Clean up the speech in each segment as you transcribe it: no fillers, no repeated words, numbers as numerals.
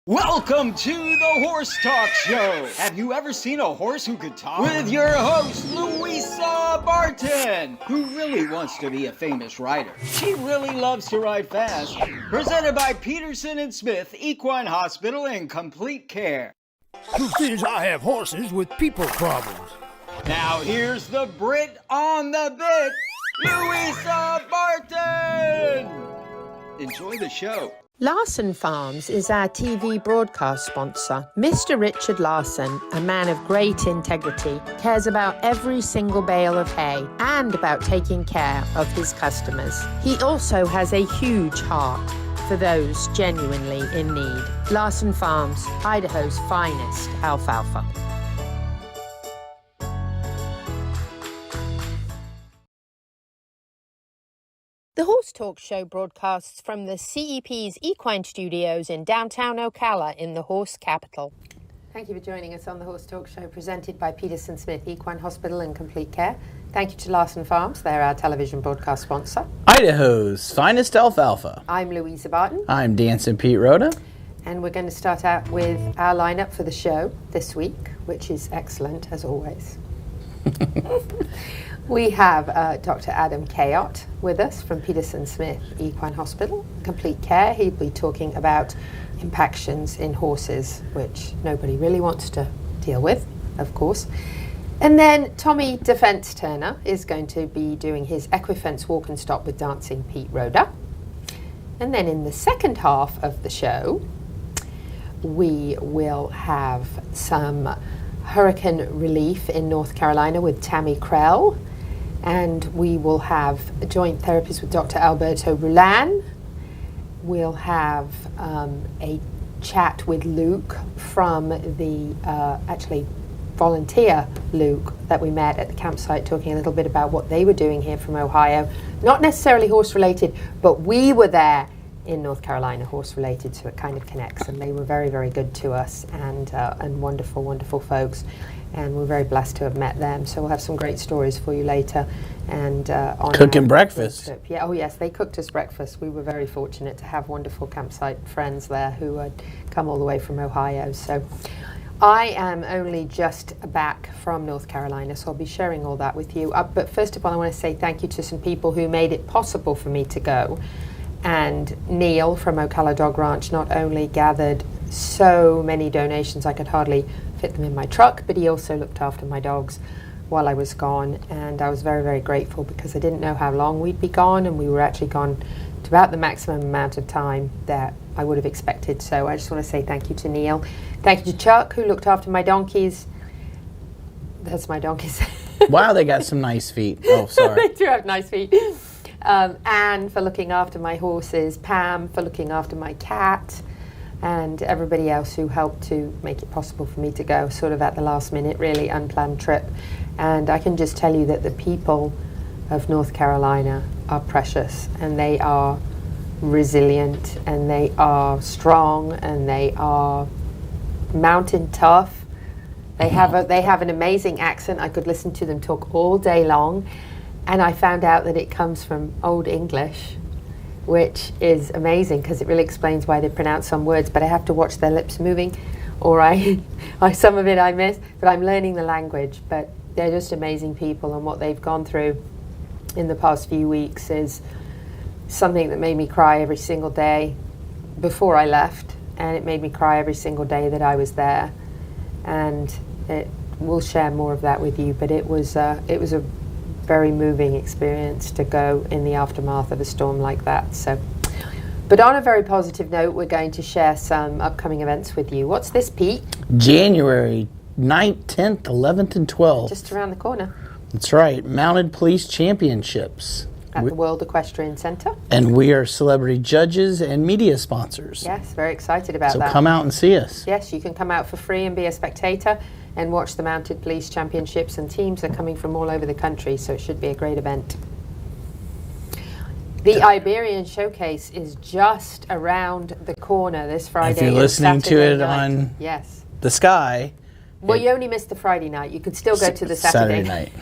Welcome to the Horse Talk Show. Have you ever seen a horse who could talk? With your host, Louisa Barton, who really wants to be a famous rider. She really loves to ride fast. Presented by Peterson and Smith Equine Hospital and Complete Care. Truth is, I have horses with people problems. Now here's the Brit on the bit, Louisa Barton. Enjoy the show. Larson Farms is our TV broadcast sponsor. Mr. Richard Larson, a man of great integrity, cares about every single bale of hay and about taking care of his customers. He also has a huge heart for those genuinely in need. Larson Farms, Idaho's finest alfalfa. The Horse Talk Show broadcasts from the CEP's Equine Studios in downtown Ocala in the horse capital. Thank you for joining us on the Horse Talk Show presented by Peterson Smith Equine Hospital and Complete Care. Thank you to Larson Farms, they're our television broadcast sponsor. Idaho's finest alfalfa. I'm Louisa Barton. I'm Dancin Pete Rhoda. And we're going to start out with our lineup for the show this week, which is excellent as always. We have Dr. Adam Cayot with us from Peterson Smith Equine Hospital, Complete Care. He'll be talking about impactions in horses, which nobody really wants to deal with, of course. And then Tommy Defence Turner is going to be doing his Equifence Walk and Stop with Dancin Pete Rhoda. And then in the second half of the show, we will have some hurricane relief in North Carolina with Tami Krell. And we will have a joint therapist with Dr. Alberto Rullan. We'll have a chat with Luke from the, actually volunteer Luke that we met at the campsite, talking a little bit about what they were doing here from Ohio. Not necessarily horse related, but we were there in North Carolina, horse related, so it kind of connects. And they were very, very good to us and wonderful, wonderful folks. And we're very blessed to have met them. So we'll have some great stories for you later. And on Cooking breakfast. Trip. Yeah. Oh yes, they cooked us breakfast. We were very fortunate to have wonderful campsite friends there who had come all the way from Ohio. So I am only just back from North Carolina, so I'll be sharing all that with you. But first of all, I want to say thank you to some people who made it possible for me to go. And Neil from Ocala Dog Ranch not only gathered so many donations I could hardly fit them in my truck, but he also looked after my dogs while I was gone, and I was very, very grateful because I didn't know how long we'd be gone, and we were actually gone to about the maximum amount of time that I would have expected. So I just want to say thank you to Neil. Thank you to Chuck, who looked after my donkeys. That's my donkeys. Wow, they got some nice feet. Oh, sorry. They do have nice feet. Anne for looking after my horses, Pam for looking after my cat, and everybody else who helped to make it possible for me to go sort of at the last minute, really unplanned trip. And I can just tell you that the people of North Carolina are precious, and they are resilient, and they are strong, and they are mountain tough. They have an amazing accent. I could listen to them talk all day long. And I found out that it comes from Old English, which is amazing because it really explains why they pronounce some words, but I have to watch their lips moving, or some of it I miss, but I'm learning the language. But they're just amazing people, and what they've gone through in the past few weeks is something that made me cry every single day before I left, and it made me cry every single day that I was there. And we'll share more of that with you, but it was a very moving experience to go in the aftermath of a storm like that. So, but on a very positive note, we're going to share some upcoming events with you. What's this, Pete? January 9th, 10th, 11th, and 12th. Just around the corner. That's right. Mounted Police Championships. At the World Equestrian Center. And we are celebrity judges and media sponsors. Yes, very excited about that. So come out and see us. Yes, you can come out for free and be a spectator and watch the Mounted Police Championships, and teams are coming from all over the country, so it should be a great event. The Iberian Showcase is just around the corner this Friday. If you're listening to it on the Sky. Well, you only missed the Friday night. You could still go to the Saturday night.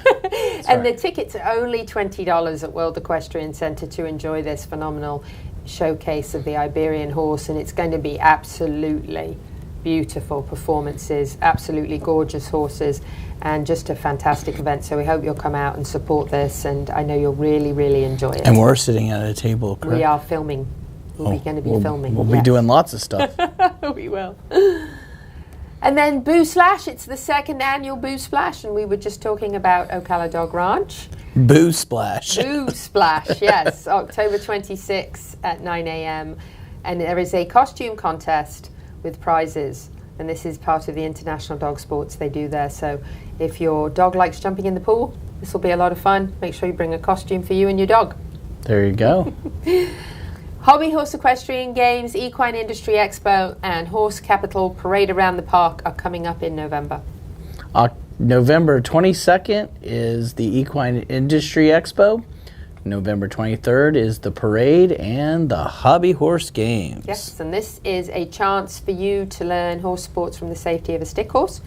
And the tickets are only $20 at World Equestrian Center to enjoy this phenomenal showcase of the Iberian horse, and it's going to be absolutely beautiful performances, absolutely gorgeous horses, and just a fantastic event. So we hope you'll come out and support this, and I know you'll really, really enjoy it. And we're sitting at a table, correct? We are filming. We're going to be filming. We'll be doing lots of stuff. We will. And then Boo Splash, it's the second annual Boo Splash, and we were just talking about Ocala Dog Ranch. Boo Splash. Boo Splash, yes, October 26th at 9 a.m. And there is a costume contest with prizes, and this is part of the international dog sports they do there. So if your dog likes jumping in the pool, this will be a lot of fun. Make sure you bring a costume for you and your dog. There you go. Hobby Horse Equestrian Games, Equine Industry Expo, and Horse Capital Parade Around the Park are coming up in November. November 22nd is the Equine Industry Expo. November 23rd is the parade and the Hobby Horse Games. Yes, and this is a chance for you to learn horse sports from the safety of a stick horse.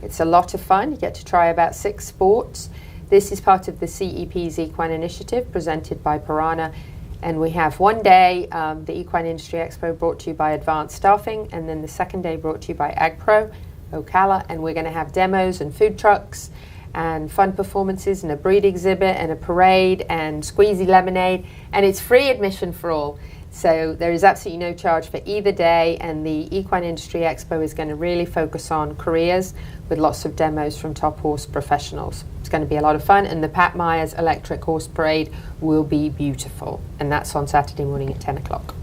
It's a lot of fun. You get to try about 6 sports. This is part of the CEP's Equine Initiative presented by Piranha. And we have one day, the Equine Industry Expo brought to you by Advanced Staffing, and then the second day brought to you by AgPro, Ocala, and we're going to have demos and food trucks and fun performances and a breed exhibit and a parade and squeezy lemonade, and it's free admission for all. So there is absolutely no charge for either day, and the Equine Industry Expo is going to really focus on careers with lots of demos from top horse professionals. It's going to be a lot of fun, and the Pat Myers Electric Horse Parade will be beautiful, and that's on Saturday morning at 10 o'clock.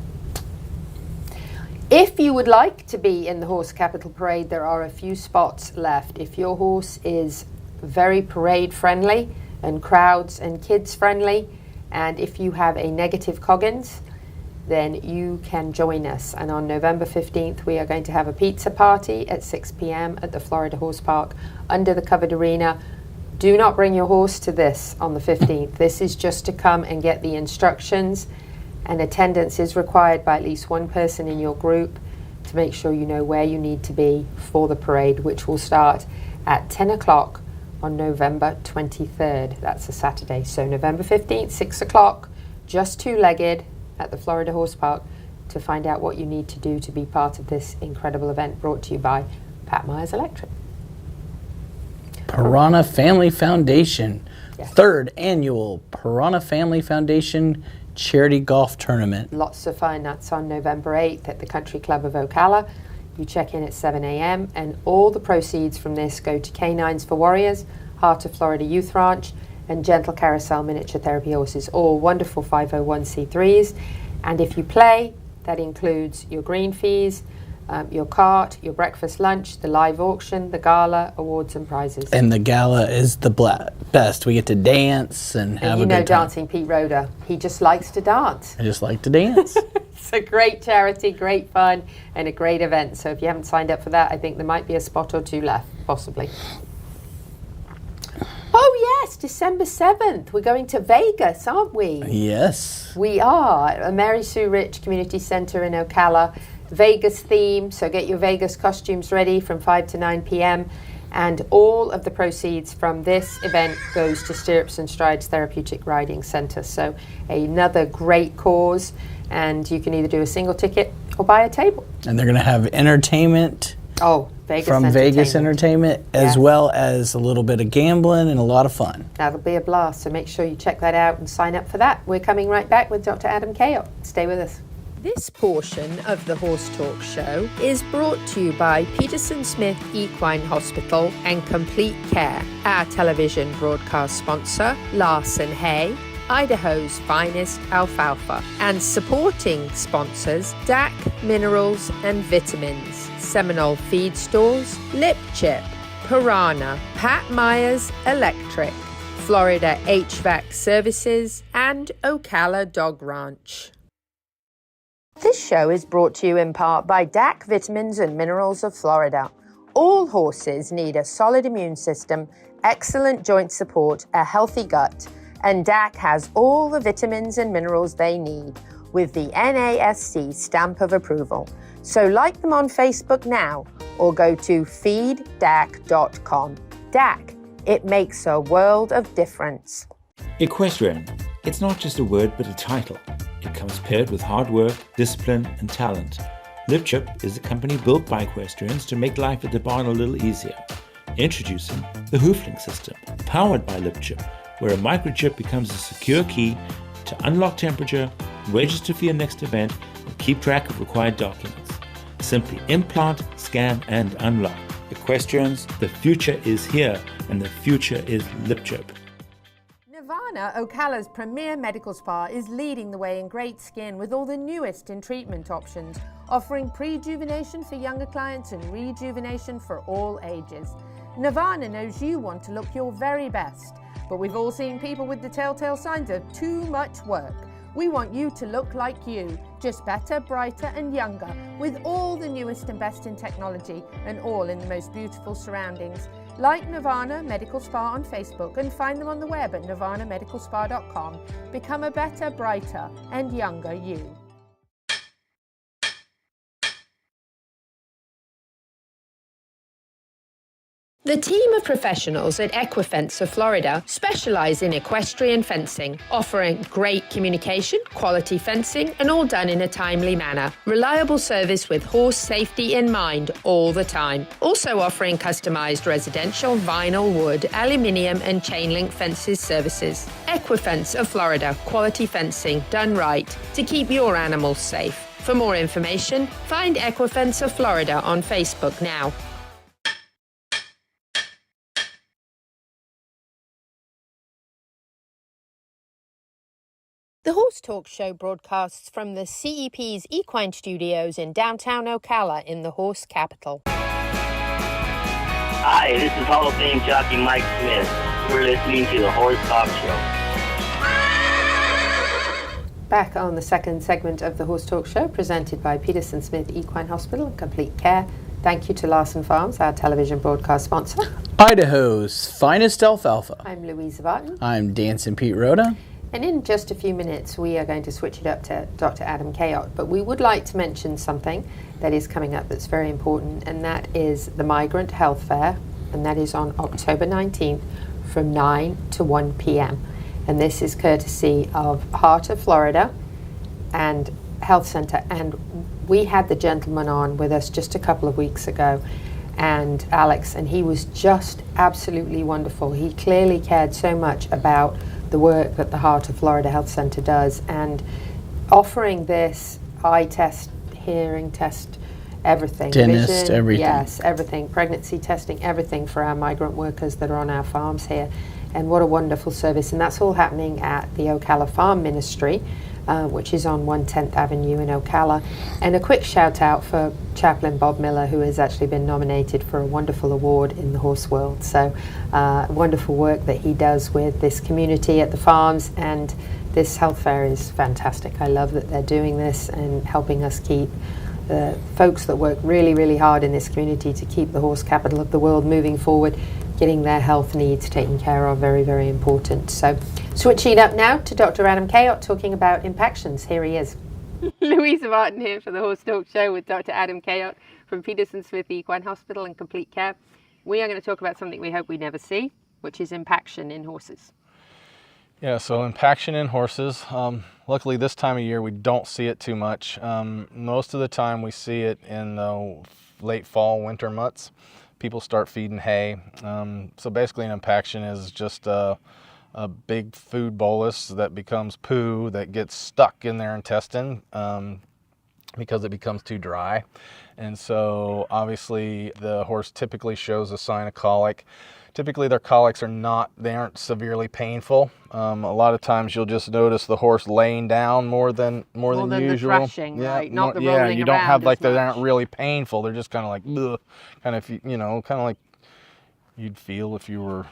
If you would like to be in the Horse Capital Parade, there are a few spots left. If your horse is very parade friendly and crowds and kids friendly, and if you have a negative Coggins, then you can join us. And on November 15th, we are going to have a pizza party at 6 p.m. at the Florida Horse Park under the covered arena. Do not bring your horse to this on the 15th. This is just to come and get the instructions, and attendance is required by at least one person in your group to make sure you know where you need to be for the parade, which will start at 10 o'clock on November 23rd. That's a Saturday. So November 15th, 6 o'clock, just two-legged at the Florida Horse Park to find out what you need to do to be part of this incredible event brought to you by Pat Myers Electric. Piranha Family Foundation, Yes. 3rd annual Piranha Family Foundation Charity Golf Tournament. Lots of fun. That's on November 8th at the Country Club of Ocala. You check in at 7 a.m. and all the proceeds from this go to Canines for Warriors, Heart of Florida Youth Ranch, and Gentle Carousel Miniature Therapy Horses, all wonderful 501c3s. And if you play, that includes your green fees, your cart, your breakfast lunch, the live auction, the gala, awards and prizes. And the gala is the best. We get to dance and have a good time. Dancing Pete Rhoda, he just likes to dance. I just like to dance. It's a great charity, great fun, and a great event. So if you haven't signed up for that, I think there might be a spot or two left, possibly. Oh yes, December 7th. We're going to Vegas, aren't we? Yes. We are. A Mary Sue Rich Community Center in Ocala. Vegas theme, so get your Vegas costumes ready from 5 to 9 p.m. And all of the proceeds from this event goes to Stirrups and Strides Therapeutic Riding Center. So another great cause, and you can either do a single ticket or buy a table. And they're going to have entertainment. Oh, Vegas from entertainment. Vegas Entertainment, as Yes. well as a little bit of gambling and a lot of fun. That'll be a blast, so make sure you check that out and sign up for that. We're coming right back with Dr. Adam Cayot. Stay with us. This portion of the Horse Talk Show is brought to you by Peterson Smith Equine Hospital and Complete Care, our television broadcast sponsor, Larson Hay, Idaho's finest alfalfa, and supporting sponsors, DAC Minerals and Vitamins, Seminole Feed Stores, Lip Chip, Piranha, Pat Myers Electric, Florida HVAC Services, and Ocala Dog Ranch. This show is brought to you in part by DAC Vitamins and Minerals of Florida. All horses need a solid immune system, excellent joint support, a healthy gut, and DAC has all the vitamins and minerals they need with the NASC stamp of approval. So like them on Facebook now or go to feeddac.com. DAC, it makes a world of difference. Equestrian. It's not just a word but a title. It comes paired with hard work, discipline, and talent. LipChip is a company built by equestrians to make life at the barn a little easier. Introducing the Hooflink system, powered by LipChip, where a microchip becomes a secure key to unlock temperature, register for your next event, and keep track of required documents. Simply implant, scan, and unlock. Equestrians, the future is here, and the future is LipChip. Nirvana, Ocala's premier medical spa, is leading the way in great skin with all the newest in treatment options, offering prejuvenation for younger clients and rejuvenation for all ages. Nirvana knows you want to look your very best, but we've all seen people with the telltale signs of too much work. We want you to look like you, just better, brighter and younger, with all the newest and best in technology and all in the most beautiful surroundings. Like Nirvana Medical Spa on Facebook and find them on the web at nirvanamedicalspa.com. Become a better, brighter and younger you. The team of professionals at Equifence of Florida specialize in equestrian fencing, offering great communication, quality fencing, and all done in a timely manner. Reliable service with horse safety in mind all the time. Also offering customized residential, vinyl, wood, aluminium, and chain link fences services. Equifence of Florida, quality fencing done right to keep your animals safe. For more information, find Equifence of Florida on Facebook now. The Horse Talk Show broadcasts from the CEP's Equine Studios in downtown Ocala in the horse capital. Hi, this is Hall of Fame jockey Mike Smith. We're listening to the Horse Talk Show. Back on the second segment of the Horse Talk Show, presented by Peterson Smith Equine Hospital and Complete Care. Thank you to Larson Farms, our television broadcast sponsor. Idaho's finest alfalfa. I'm Louisa Barton. I'm Dancin Pete Rhoda. And in just a few minutes, we are going to switch it up to Dr. Adam Cayot. But we would like to mention something that is coming up that's very important, and that is the Migrant Health Fair, and that is on October 19th from 9 to 1 p.m. And this is courtesy of Heart of Florida and Health Center. And we had the gentleman on with us just a couple of weeks ago, and Alex, and he was just absolutely wonderful. He clearly cared so much about the work that the Heart of Florida Health Center does, and offering this eye test, hearing test, everything. Dentist, vision, everything. Yes, everything. Pregnancy testing, everything for our migrant workers that are on our farms here. And what a wonderful service. And that's all happening at the Ocala Farm Ministry, which is on 110th Avenue in Ocala. And a quick shout out for Chaplain Bob Miller, who has actually been nominated for a wonderful award in the horse world. So wonderful work that he does with this community at the farms, and this health fair is fantastic. I love that they're doing this and helping us keep the folks that work really, really hard in this community to keep the horse capital of the world moving forward, getting their health needs taken care of. Very, very important. So switching up now to Dr. Adam Cayot talking about impactions. Here he is. Louisa Martin here for the Horse Talk Show with Dr. Adam Cayot from Peterson Smith Equine Hospital and Complete Care. We are going to talk about something we hope we never see, which is impaction in horses. Yeah, so impaction in horses. Luckily this time of year we don't see it too much. Most of the time we see it in the late fall, winter months. People start feeding hay. So basically an impaction is just a big food bolus that becomes poo that gets stuck in their intestine because it becomes too dry. And so obviously the horse typically shows a sign of colic. Typically their colics aren't severely painful. A lot of times you'll just notice the horse laying down more than usual. The thrashing, yeah, right? Not the rolling you don't have around they as aren't much. really painful. They're just kind of like, ugh, kind of like you'd feel if you were,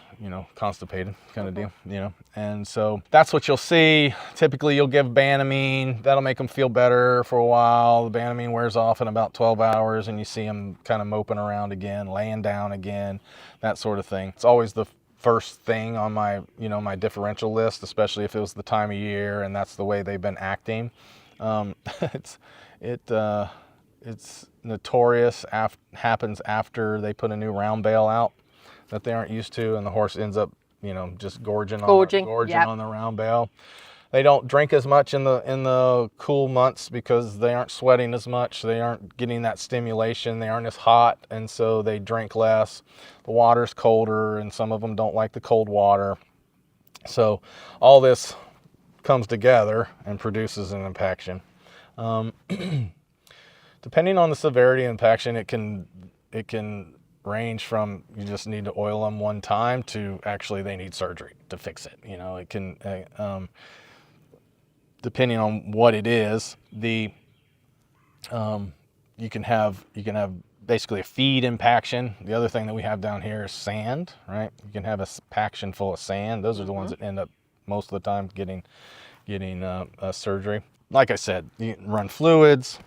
constipated kind of deal, And so that's what you'll see. Typically you'll give Banamine. That'll make them feel better for a while. The Banamine wears off in about 12 hours and you see them kind of moping around again, laying down again, that sort of thing. It's always the first thing on my, my differential list, especially if it was the time of year and that's the way they've been acting. It's notorious, happens after they put a new round bale out that they aren't used to, and the horse ends up, just gorging Yep. on the round bale. They don't drink as much in the cool months because they aren't sweating as much. They aren't getting that stimulation. They aren't as hot, and so they drink less. The water's colder, and some of them don't like the cold water. So all this comes together and produces an impaction. Depending on the severity of impaction, it can range from you just need to oil them one time to actually they need surgery to fix it. You know, it can depending on what it is. You can have basically a feed impaction. The other thing that we have down here is sand, right? You can have a paction full of sand. Those are the ones that end up most of the time getting surgery. Like I said, you can run fluids,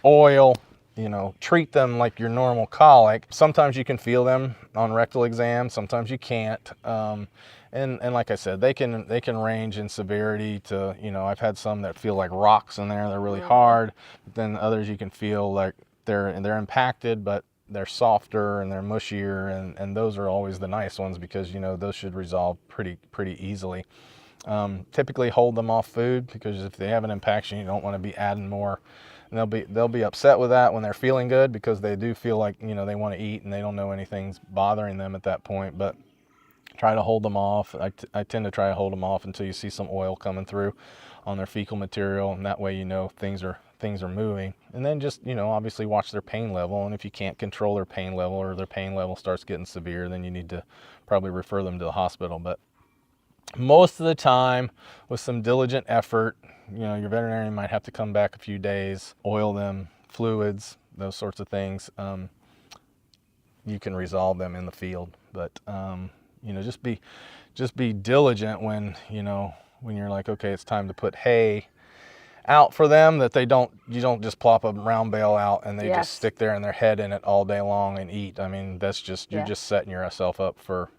oil, you know, treat them like your normal colic. Sometimes you can feel them on rectal exam, sometimes you can't. And like I said, they can range in severity to, you know, I've had some that feel like rocks in there, they're really hard. But then others you can feel like they're impacted, but they're softer and they're mushier, and those are always the nice ones because, you know, those should resolve pretty easily. Typically hold them off food because if they have an impaction, you don't want to be adding more. And they'll be upset with that when they're feeling good because they do feel like, you know, they want to eat and they don't know anything's bothering them at that point. But try to hold them off. I tend to try to hold them off until you see some oil coming through on their fecal material, and that way you know things are moving. And then just, you know, obviously watch their pain level, and if you can't control their pain level or their pain level starts getting severe, then you need to probably refer them to the hospital. But most of the time, with some diligent effort, you know, your veterinarian might have to come back a few days, oil them, fluids, those sorts of things. You can resolve them in the field, but you know, just be diligent when, you know, when you're like, okay, it's time to put hay out for them, that you don't just plop a round bale out and they just stick there and their head in it all day long and eat. I mean, that's just, you're just setting yourself up for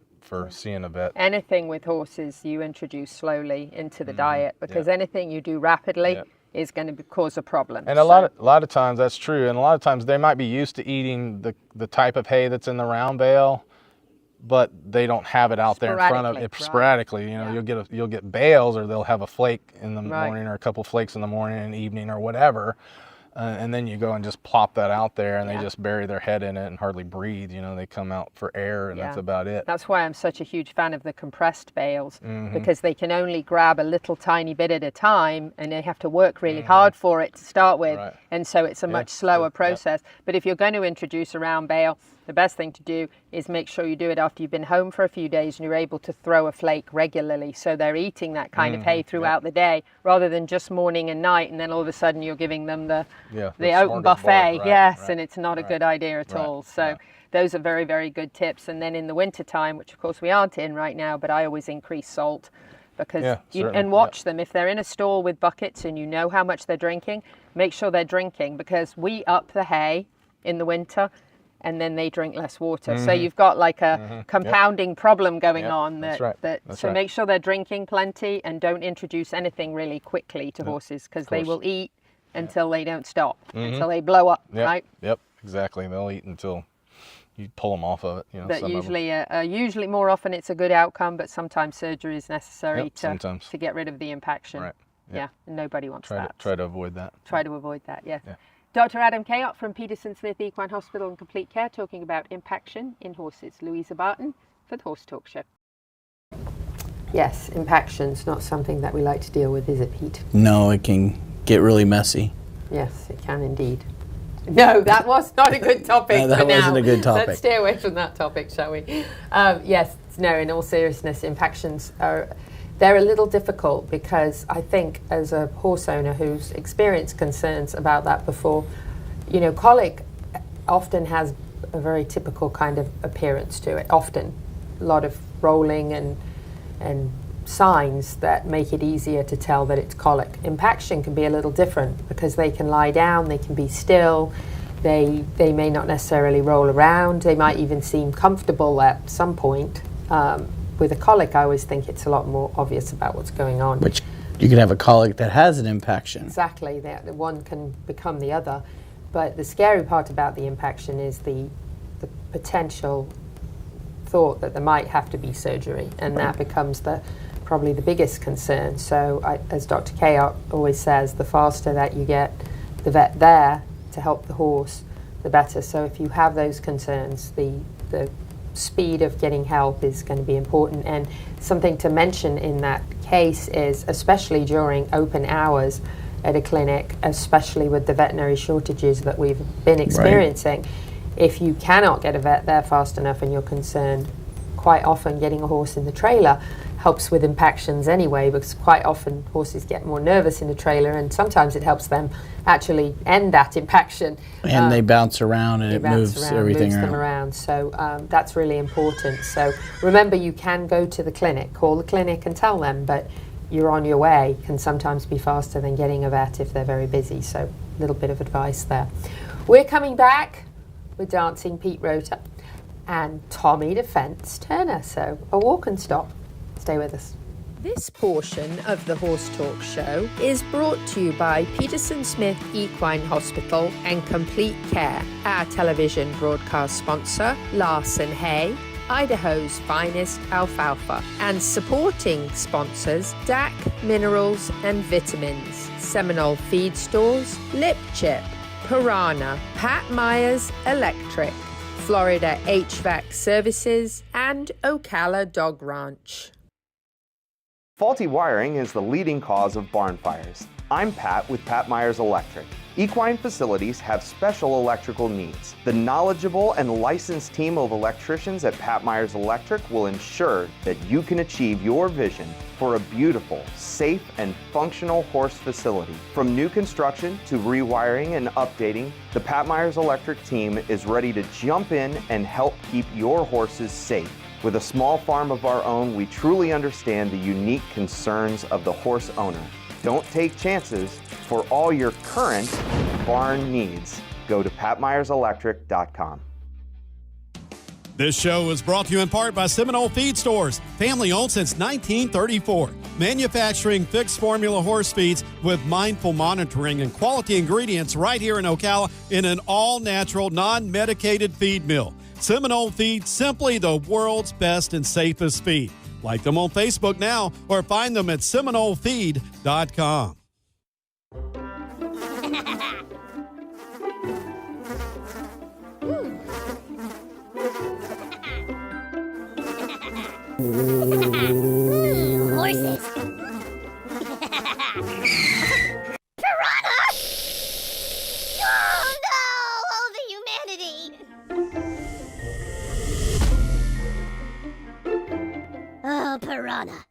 seeing a vet. Anything with horses you introduce slowly into the diet, because anything you do rapidly is going to cause a problem. And a lot of times that's true, and a lot of times they might be used to eating the type of hay that's in the round bale, but they don't have it out there in front of it sporadically. You know, you'll get bales, or they'll have a flake in the morning, or a couple flakes in the morning and evening, or whatever. And then you go and just plop that out there, and they just bury their head in it and hardly breathe. You know, they come out for air, and that's about it. That's why I'm such a huge fan of the compressed bales, because they can only grab a little tiny bit at a time, and they have to work really hard for it to start with. And so it's a much slower process. But if you're going to introduce a round bale, the best thing to do is make sure you do it after you've been home for a few days and you're able to throw a flake regularly, so they're eating that kind of hay throughout the day, rather than just morning and night, and then all of a sudden you're giving them the open buffet. And it's not a good idea at all. So those are very, very good tips. And then in the winter time, which of course we aren't in right now, but I always increase salt, because and watch them. If they're in a stall with buckets and you know how much they're drinking, make sure they're drinking, because we up the hay in the winter and then they drink less water. So you've got like a compounding problem going on. So make sure they're drinking plenty, and don't introduce anything really quickly to horses, because they will eat until they don't stop, until they blow up, right? Yep, exactly. They'll eat until you pull them off of it. You know, but usually more often it's a good outcome, but sometimes surgery is necessary to get rid of the impaction. Right. Yeah, and nobody wants that. Try to avoid that. Try to avoid that, yes. Yeah. Dr. Adam Cayot from Peterson Smith Equine Hospital and Complete Care, talking about impaction in horses. Louisa Barton for the Horse Talk Show. Yes, impaction's not something that we like to deal with, is it, Pete? No, it can get really messy. Yes, it can indeed. No, that was not a good topic. No, that wasn't a good topic. Let's stay away from that topic, shall we? Yes, no, in all seriousness, impactions they're a little difficult, because I think as a horse owner who's experienced concerns about that before, you know, colic often has a very typical kind of appearance to it. Often, a lot of rolling and signs that make it easier to tell that it's colic. Impaction can be a little different, because they can lie down, they can be still, they may not necessarily roll around, they might even seem comfortable at some point. With a colic, I always think it's a lot more obvious about what's going on. Which you can have a colic that has an impaction. Exactly, the one can become the other. But the scary part about the impaction is the potential thought that there might have to be surgery, and that becomes the probably the biggest concern. So as Dr. Cayot always says, the faster that you get the vet there to help the horse, the better. So if you have those concerns, the speed of getting help is going to be important. And something to mention in that case is, especially during open hours at a clinic, especially with the veterinary shortages that we've been experiencing, right, if you cannot get a vet there fast enough and you're concerned, quite often getting a horse in the trailer helps with impactions anyway, because quite often horses get more nervous in the trailer, and sometimes it helps them actually end that impaction. And they bounce around and it moves everything them around. So that's really important. So remember, you can go to the clinic, call the clinic and tell them, but you're on your way can sometimes be faster than getting a vet if they're very busy. So a little bit of advice there. We're coming back with Dancin Pete Rota and Tommy Defence Turner. So a walk and stop. Stay with us. This portion of the Horse Talk Show is brought to you by Peterson Smith Equine Hospital and Complete Care, our television broadcast sponsor, Larson Hay, Idaho's finest alfalfa, and supporting sponsors DAC Minerals and Vitamins, Seminole Feed Stores, Lip Chip, Piranha, Pat Myers Electric, Florida HVAC Services, and Ocala Dog Ranch. Faulty wiring is the leading cause of barn fires. I'm Pat with Pat Myers Electric. Equine facilities have special electrical needs. The knowledgeable and licensed team of electricians at Pat Myers Electric will ensure that you can achieve your vision for a beautiful, safe, and functional horse facility. From new construction to rewiring and updating, the Pat Myers Electric team is ready to jump in and help keep your horses safe. With a small farm of our own, we truly understand the unique concerns of the horse owner. Don't take chances. For all your current barn needs, go to patmyerselectric.com. This show is brought to you in part by Seminole Feed Stores, family owned since 1934. Manufacturing fixed formula horse feeds with mindful monitoring and quality ingredients right here in Ocala in an all-natural, non-medicated feed mill. Seminole Feed, simply the world's best and safest feed. Like them on Facebook now or find them at seminolefeed.com. Horses. Piranha! Oh no! Oh, the humanity! Oh, piranha.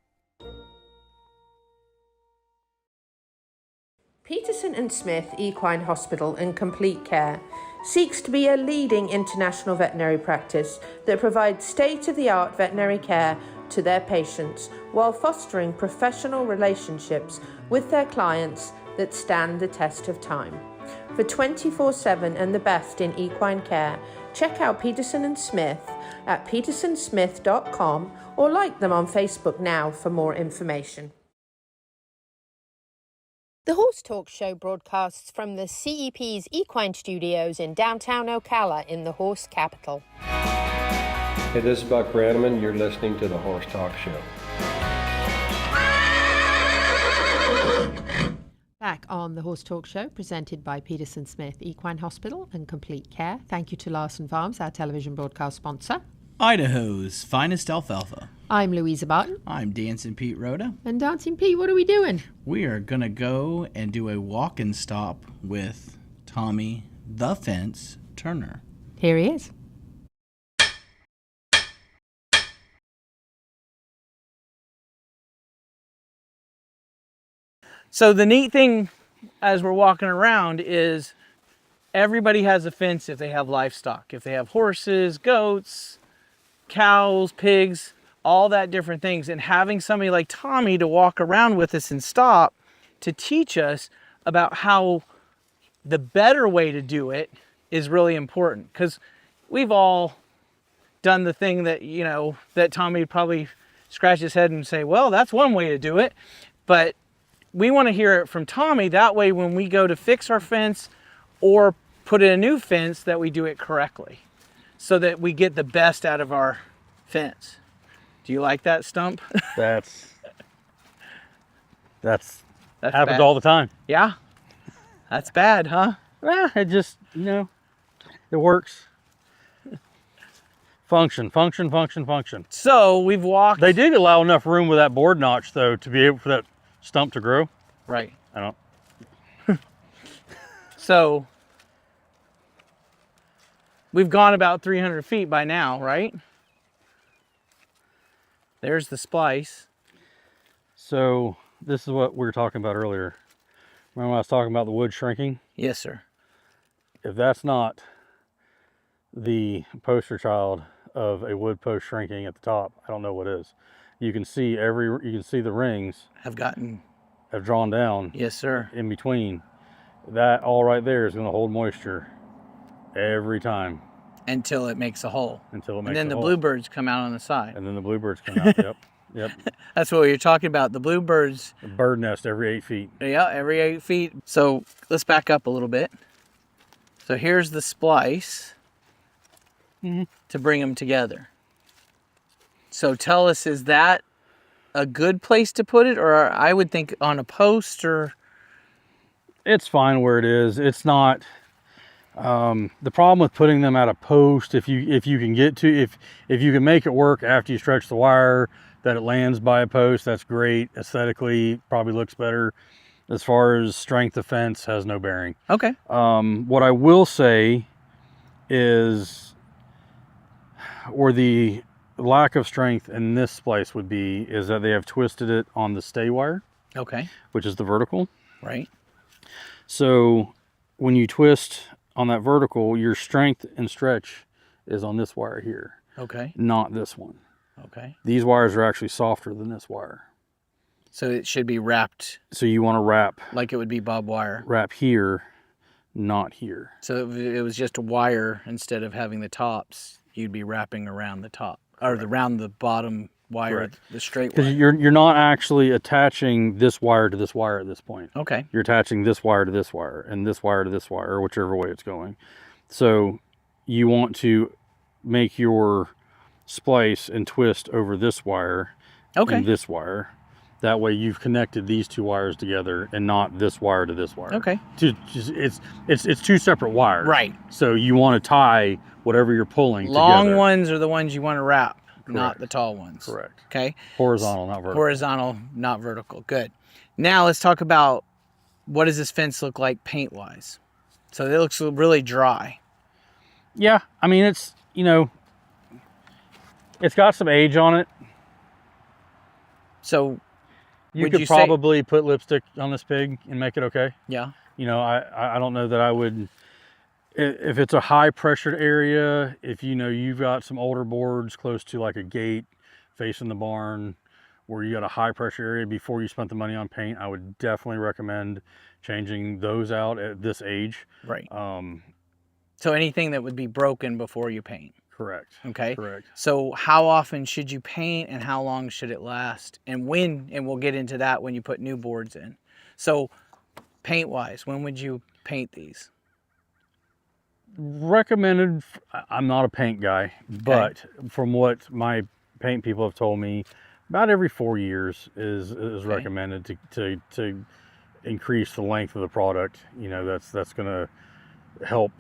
Peterson and Smith Equine Hospital and Complete Care seeks to be a leading international veterinary practice that provides state-of-the-art veterinary care to their patients while fostering professional relationships with their clients that stand the test of time. For 24/7 and the best in equine care, check out Peterson and Smith at petersonsmith.com or like them on Facebook now for more information. The Horse Talk Show broadcasts from the CEP's Equine Studios in downtown Ocala in the horse capital. Hey, this is Buck Brannaman. You're listening to the Horse Talk Show. Back on the Horse Talk Show, presented by Peterson Smith Equine Hospital and Complete Care. Thank you to Larson Farms, our television broadcast sponsor. Idaho's finest alfalfa. I'm Louisa Barton. I'm Dancin Pete Rota. And Dancin Pete, what are we doing? We are going to go and do a walk and stop with Tommy the Fence Turner. Here he is. So the neat thing as we're walking around is everybody has a fence if they have livestock. If they have horses, goats, cows, pigs, all that different things. And having somebody like Tommy to walk around with us and stop to teach us about how the better way to do it is really important. Because we've all done the thing that, you know, that Tommy would probably scratch his head and say, well, that's one way to do it. But we want to hear it from Tommy. That way when we go to fix our fence or put in a new fence, that we do it correctly so that we get the best out of our fence. Do you like that, Stump? That's That's happens bad. all the time. Yeah, that's bad, huh? It just, it works. Function. So we've walked. They did allow enough room with that board notch, though, to be able for that stump to grow. Right. I don't. So we've gone about 300 feet by now, right? There's the splice. So this is what we were talking about earlier. Remember when I was talking about the wood shrinking? Yes, sir. If that's not the poster child of a wood post shrinking at the top, I don't know what is. You can see the rings have drawn down. Yes, sir. In between. That all right there is going to hold moisture every time. Until it makes a hole. Until it makes a hole. And then the bluebirds come out on the side. And then the bluebirds come out, yep. That's what you're talking about, the bluebirds. A bird nest every 8 feet. Yeah, every 8 feet. So let's back up a little bit. So here's the splice to bring them together. So tell us, is that a good place to put it? Or I would think on a post or... It's fine where it is. It's not... the problem with putting them at a post, if you can get to, if you can make it work after you stretch the wire, that it lands by a post, that's great. Aesthetically, probably looks better. As far as strength of fence, has no bearing. Okay. What I will say is, or the lack of strength in this splice would be, is that they have twisted it on the stay wire. Okay. Which is the vertical. Right. So when you twist on that vertical, your strength and stretch is on this wire here. Okay. Not this one. Okay. These wires are actually softer than this wire. So it should be wrapped. So you want to wrap. Like it would be bob wire. Wrap here, not here. So if it was just a wire, instead of having the tops, you'd be wrapping around the top, or around the bottom wire, Correct. The straight wire. Because you're not actually attaching this wire to this wire at this point. Okay. You're attaching this wire to this wire and this wire to this wire, or whichever way it's going. So you want to make your splice and twist over this wire and this wire. That way you've connected these two wires together and not this wire to this wire. Okay. It's two separate wires. Right. So you want to tie whatever you're pulling Long together. ones are the ones you want to wrap. Correct. Not the tall ones. Correct. Okay. Horizontal, not vertical. Horizontal, not vertical. Good. Now let's talk about, what does this fence look like paint-wise? So it looks really dry. Yeah, I mean, it's, it's got some age on it. So you could probably put lipstick on this pig and make it okay. Yeah. I don't know that I would. If it's a high pressured area, if you've got some older boards close to like a gate facing the barn where you got a high pressure area before you spent the money on paint, I would definitely recommend changing those out at this age. Right. So anything that would be broken before you paint. Correct. Okay. Correct. So how often should you paint and how long should it last? And when, and we'll get into that when you put new boards in. So paint wise, when would you paint these? Recommended, I'm not a paint guy, but from what my paint people have told me, about every 4 years is recommended to increase the length of the product. That's going to help.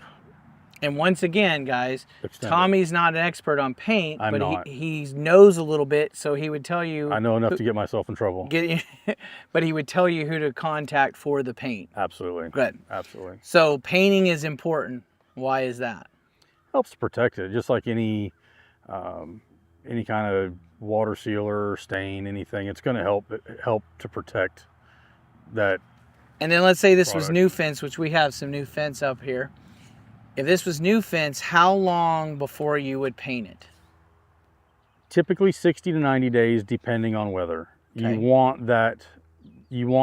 And once again, guys, Tommy's not an expert on paint, I'm but not. he knows a little bit, so he would tell you. I know enough to get myself in trouble. But he would tell you who to contact for the paint. Absolutely. Good. Absolutely. So painting is important. Why is that? Helps to protect it, just like any kind of water sealer, stain, anything. It's going to help to protect that. And then let's say this was new fence, which we have some new fence up here. If this was new fence, how long before you would paint it? Typically 60 to 90 days, depending on weather. Okay. You want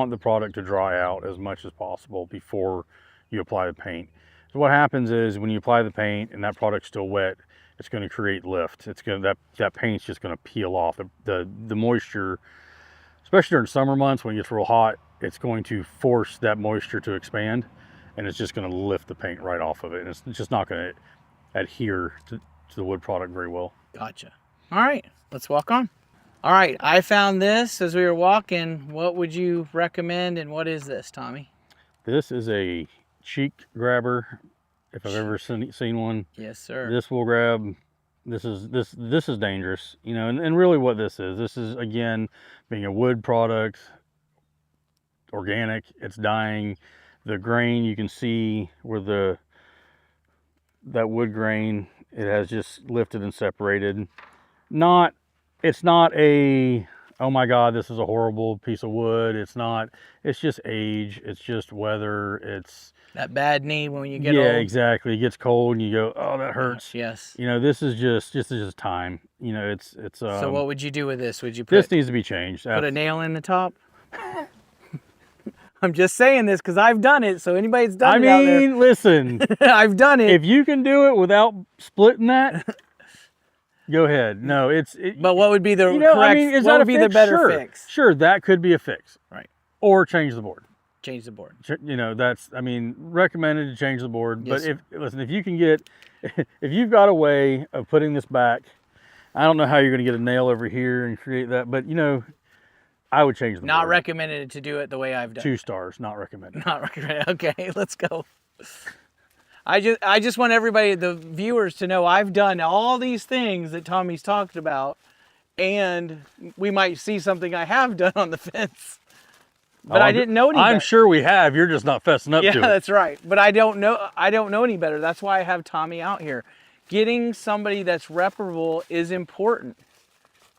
the product to dry out as much as possible before you apply the paint. So what happens is when you apply the paint and that product's still wet, it's going to create lift. That paint's just going to peel off. The moisture, especially during summer months when it gets real hot, it's going to force that moisture to expand, and it's just going to lift the paint right off of it. And it's just not going to adhere to the wood product very well. Gotcha. All right, let's walk on. All right, I found this as we were walking. What would you recommend, and what is this, Tommy? This is a cheek grabber, if I've ever seen one. Yes, sir. This will grab. This is dangerous, you know, and really what this is again, being a wood product, organic, it's dying. The grain, you can see where that wood grain, it has just lifted and separated. It's not a, oh my God, this is a horrible piece of wood. It's not, it's just age, it's just weather, it's that bad knee when you get old. Yeah, exactly. It gets cold and you go, oh, that hurts. Yes. You know, this is just time. You know, it's so what would you do with this? Would you this needs to be changed. Put a nail in the top? I'm just saying this because I've done it, so anybody that's done it out there. Listen. I've done it. If you can do it without splitting that, go ahead. No, but what would be the correct, I mean, is what that would be the better fix? Sure, that could be a fix. Right. Or change the board. Change the board. You know, that's, I mean, recommended to change the board. Yes, but if you can get, if you've got a way of putting this back, I don't know how you're going to get a nail over here and create that, but you know, I would change the board. Not recommended to do it the way I've done. 2 stars, not recommended. Not recommended. Okay, let's go. I just want everybody, the viewers, to know I've done all these things that Tommy's talked about, and we might see something I have done on the fence. But I didn't know any better. I'm sure we have. You're just not fessing up to it. Yeah, that's right. But I don't know any better. That's why I have Tommy out here. Getting somebody that's reparable is important.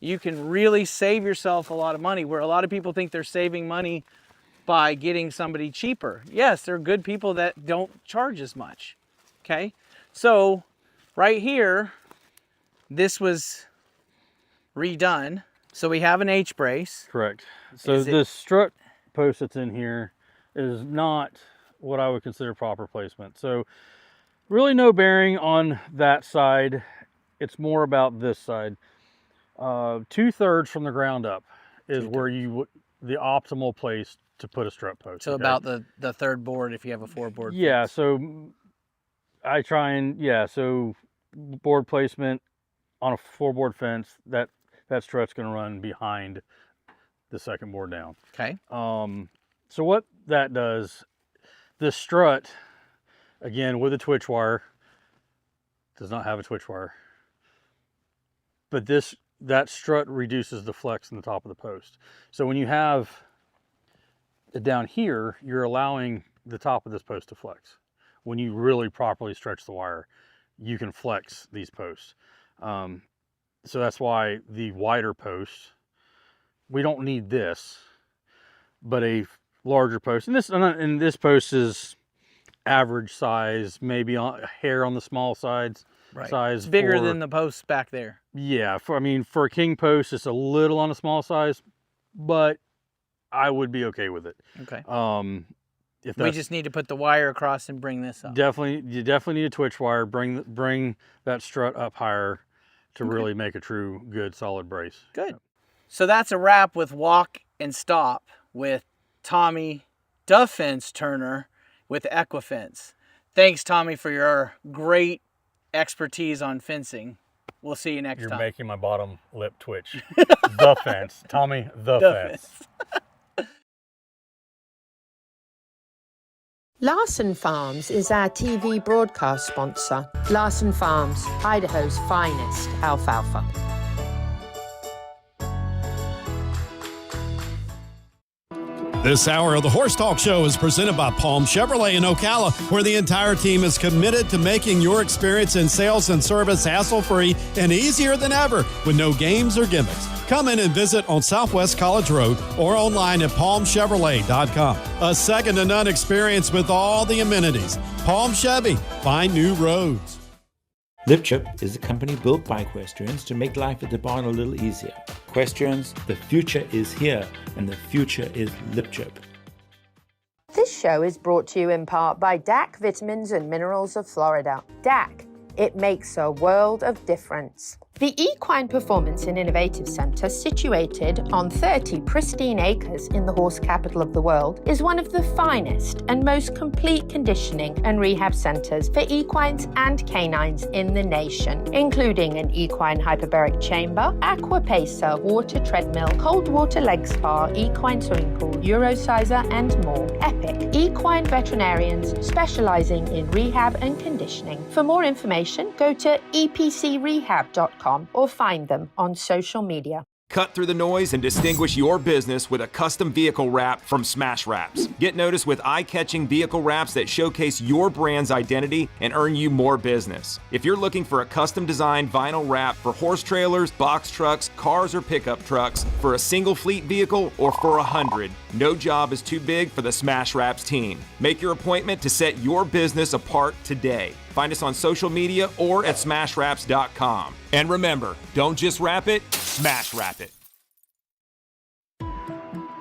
You can really save yourself a lot of money, where a lot of people think they're saving money by getting somebody cheaper. Yes, there are good people that don't charge as much. Okay? So, right here, this was redone. So we have an H brace. Correct. So the strut post that's in here is not what I would consider proper placement. So really no bearing on that side. It's more about this side. 2/3 from the ground up is where the optimal place to put a strut post. So about the third board if you have a 4-board. Yeah, so I try and, so board placement on a 4-board fence, that strut's going to run behind the second board down. Okay. So what that does, the strut, again with a twitch wire, does not have a twitch wire, but that strut reduces the flex in the top of the post. So when you have it down here, you're allowing the top of this post to flex. When you really properly stretch the wire, you can flex these posts. So that's why the wider posts, we don't need this, but a larger post. And this post is average size, maybe a hair on the small sides. Right. Size. It's bigger than the posts back there. Yeah, for a king post, it's a little on the small size, but I would be okay with it. Okay. If we just need to put the wire across and bring this up. You definitely need a twitch wire. Bring that strut up higher to really make a true good solid brace. Good. So that's a wrap with Walk and Stop with Tommy Duffence Turner with Equifence. Thanks, Tommy, for your great expertise on fencing. We'll see you next time. You're making my bottom lip twitch. The fence. Tommy, the fence. Larson Farms is our TV broadcast sponsor. Larson Farms, Idaho's finest alfalfa. This hour of the Horse Talk Show is presented by Palm Chevrolet in Ocala, where the entire team is committed to making your experience in sales and service hassle-free and easier than ever with no games or gimmicks. Come in and visit on Southwest College Road or online at palmchevrolet.com. A second-to-none experience with all the amenities. Palm Chevy. Find new roads. LipChip is a company built by equestrians to make life at the barn a little easier. Equestrians, the future is here, and the future is LipChip. This show is brought to you in part by DAC Vitamins and Minerals of Florida. DAC, it makes a world of difference. The Equine Performance and Innovative Center, situated on 30 pristine acres in the horse capital of the world, is one of the finest and most complete conditioning and rehab centers for equines and canines in the nation, including an equine hyperbaric chamber, aqua pacer, water treadmill, cold water leg spa, equine swimming pool, Eurosizer, and more. Epic equine veterinarians specializing in rehab and conditioning. For more information, go to epcrehab.com or find them on social media. Cut through the noise and distinguish your business with a custom vehicle wrap from Smash Wraps. Get noticed with eye-catching vehicle wraps that showcase your brand's identity and earn you more business. If you're looking for a custom-designed vinyl wrap for horse trailers, box trucks, cars, or pickup trucks, for a single fleet vehicle, or for 100, no job is too big for the Smash Wraps team. Make your appointment to set your business apart today. Find us on social media or at smashwraps.com. And remember, don't just wrap it, smash wrap it.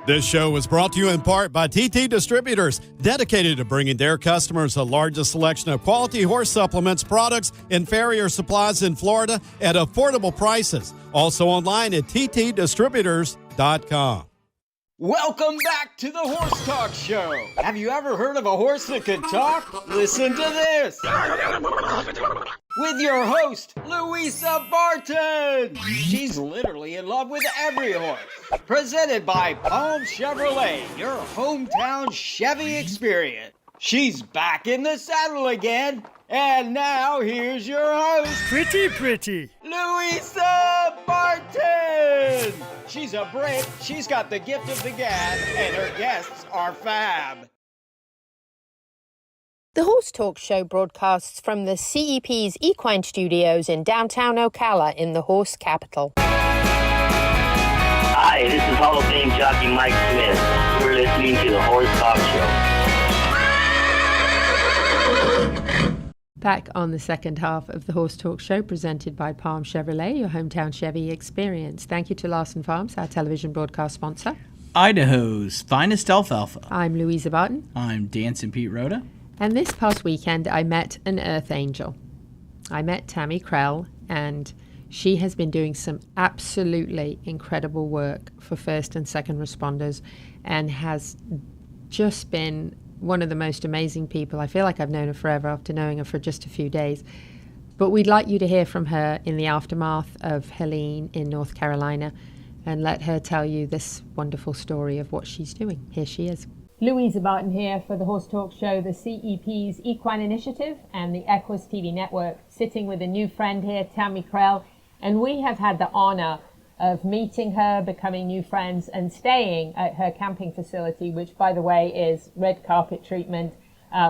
This show was brought to you in part by TT Distributors, dedicated to bringing their customers the largest selection of quality horse supplements, products, and farrier supplies in Florida at affordable prices. Also online at ttdistributors.com. Welcome back to the Horse Talk Show. Have you ever heard of a horse that could talk? Listen to this. With your host, Louisa Barton. She's literally in love with every horse. Presented by Palm Chevrolet, your hometown Chevy experience. She's back in the saddle again. And now, here's your host, Pretty. Louisa Barton! She's a Brit, she's got the gift of the gab, and her guests are fab. The Horse Talk Show broadcasts from the CEP's Equine Studios in downtown Ocala in the horse capital. Hi, this is Hall of Fame jockey Mike Smith. We're listening to the Horse Talk Show. Back on the second half of the Horse Talk Show, presented by Palm Chevrolet, your hometown Chevy experience. Thank you to Larson Farms, our television broadcast sponsor. Idaho's finest alfalfa. I'm Louisa Barton. I'm Dancin Pete Rhoda. And this past weekend, I met an earth angel. I met Tami Krell, and she has been doing some absolutely incredible work for first and second responders, and has just been one of the most amazing people. I feel like I've known her forever after knowing her for just a few days. But we'd like you to hear from her in the aftermath of Helene in North Carolina, and let her tell you this wonderful story of what she's doing. Here she is. Louisa Barton here for the Horse Talk Show, the CEP's Equine Initiative and the Equus TV Network, sitting with a new friend here, Tami Krell, and we have had the honor of meeting her, becoming new friends, and staying at her camping facility, which, by the way, is red carpet treatment.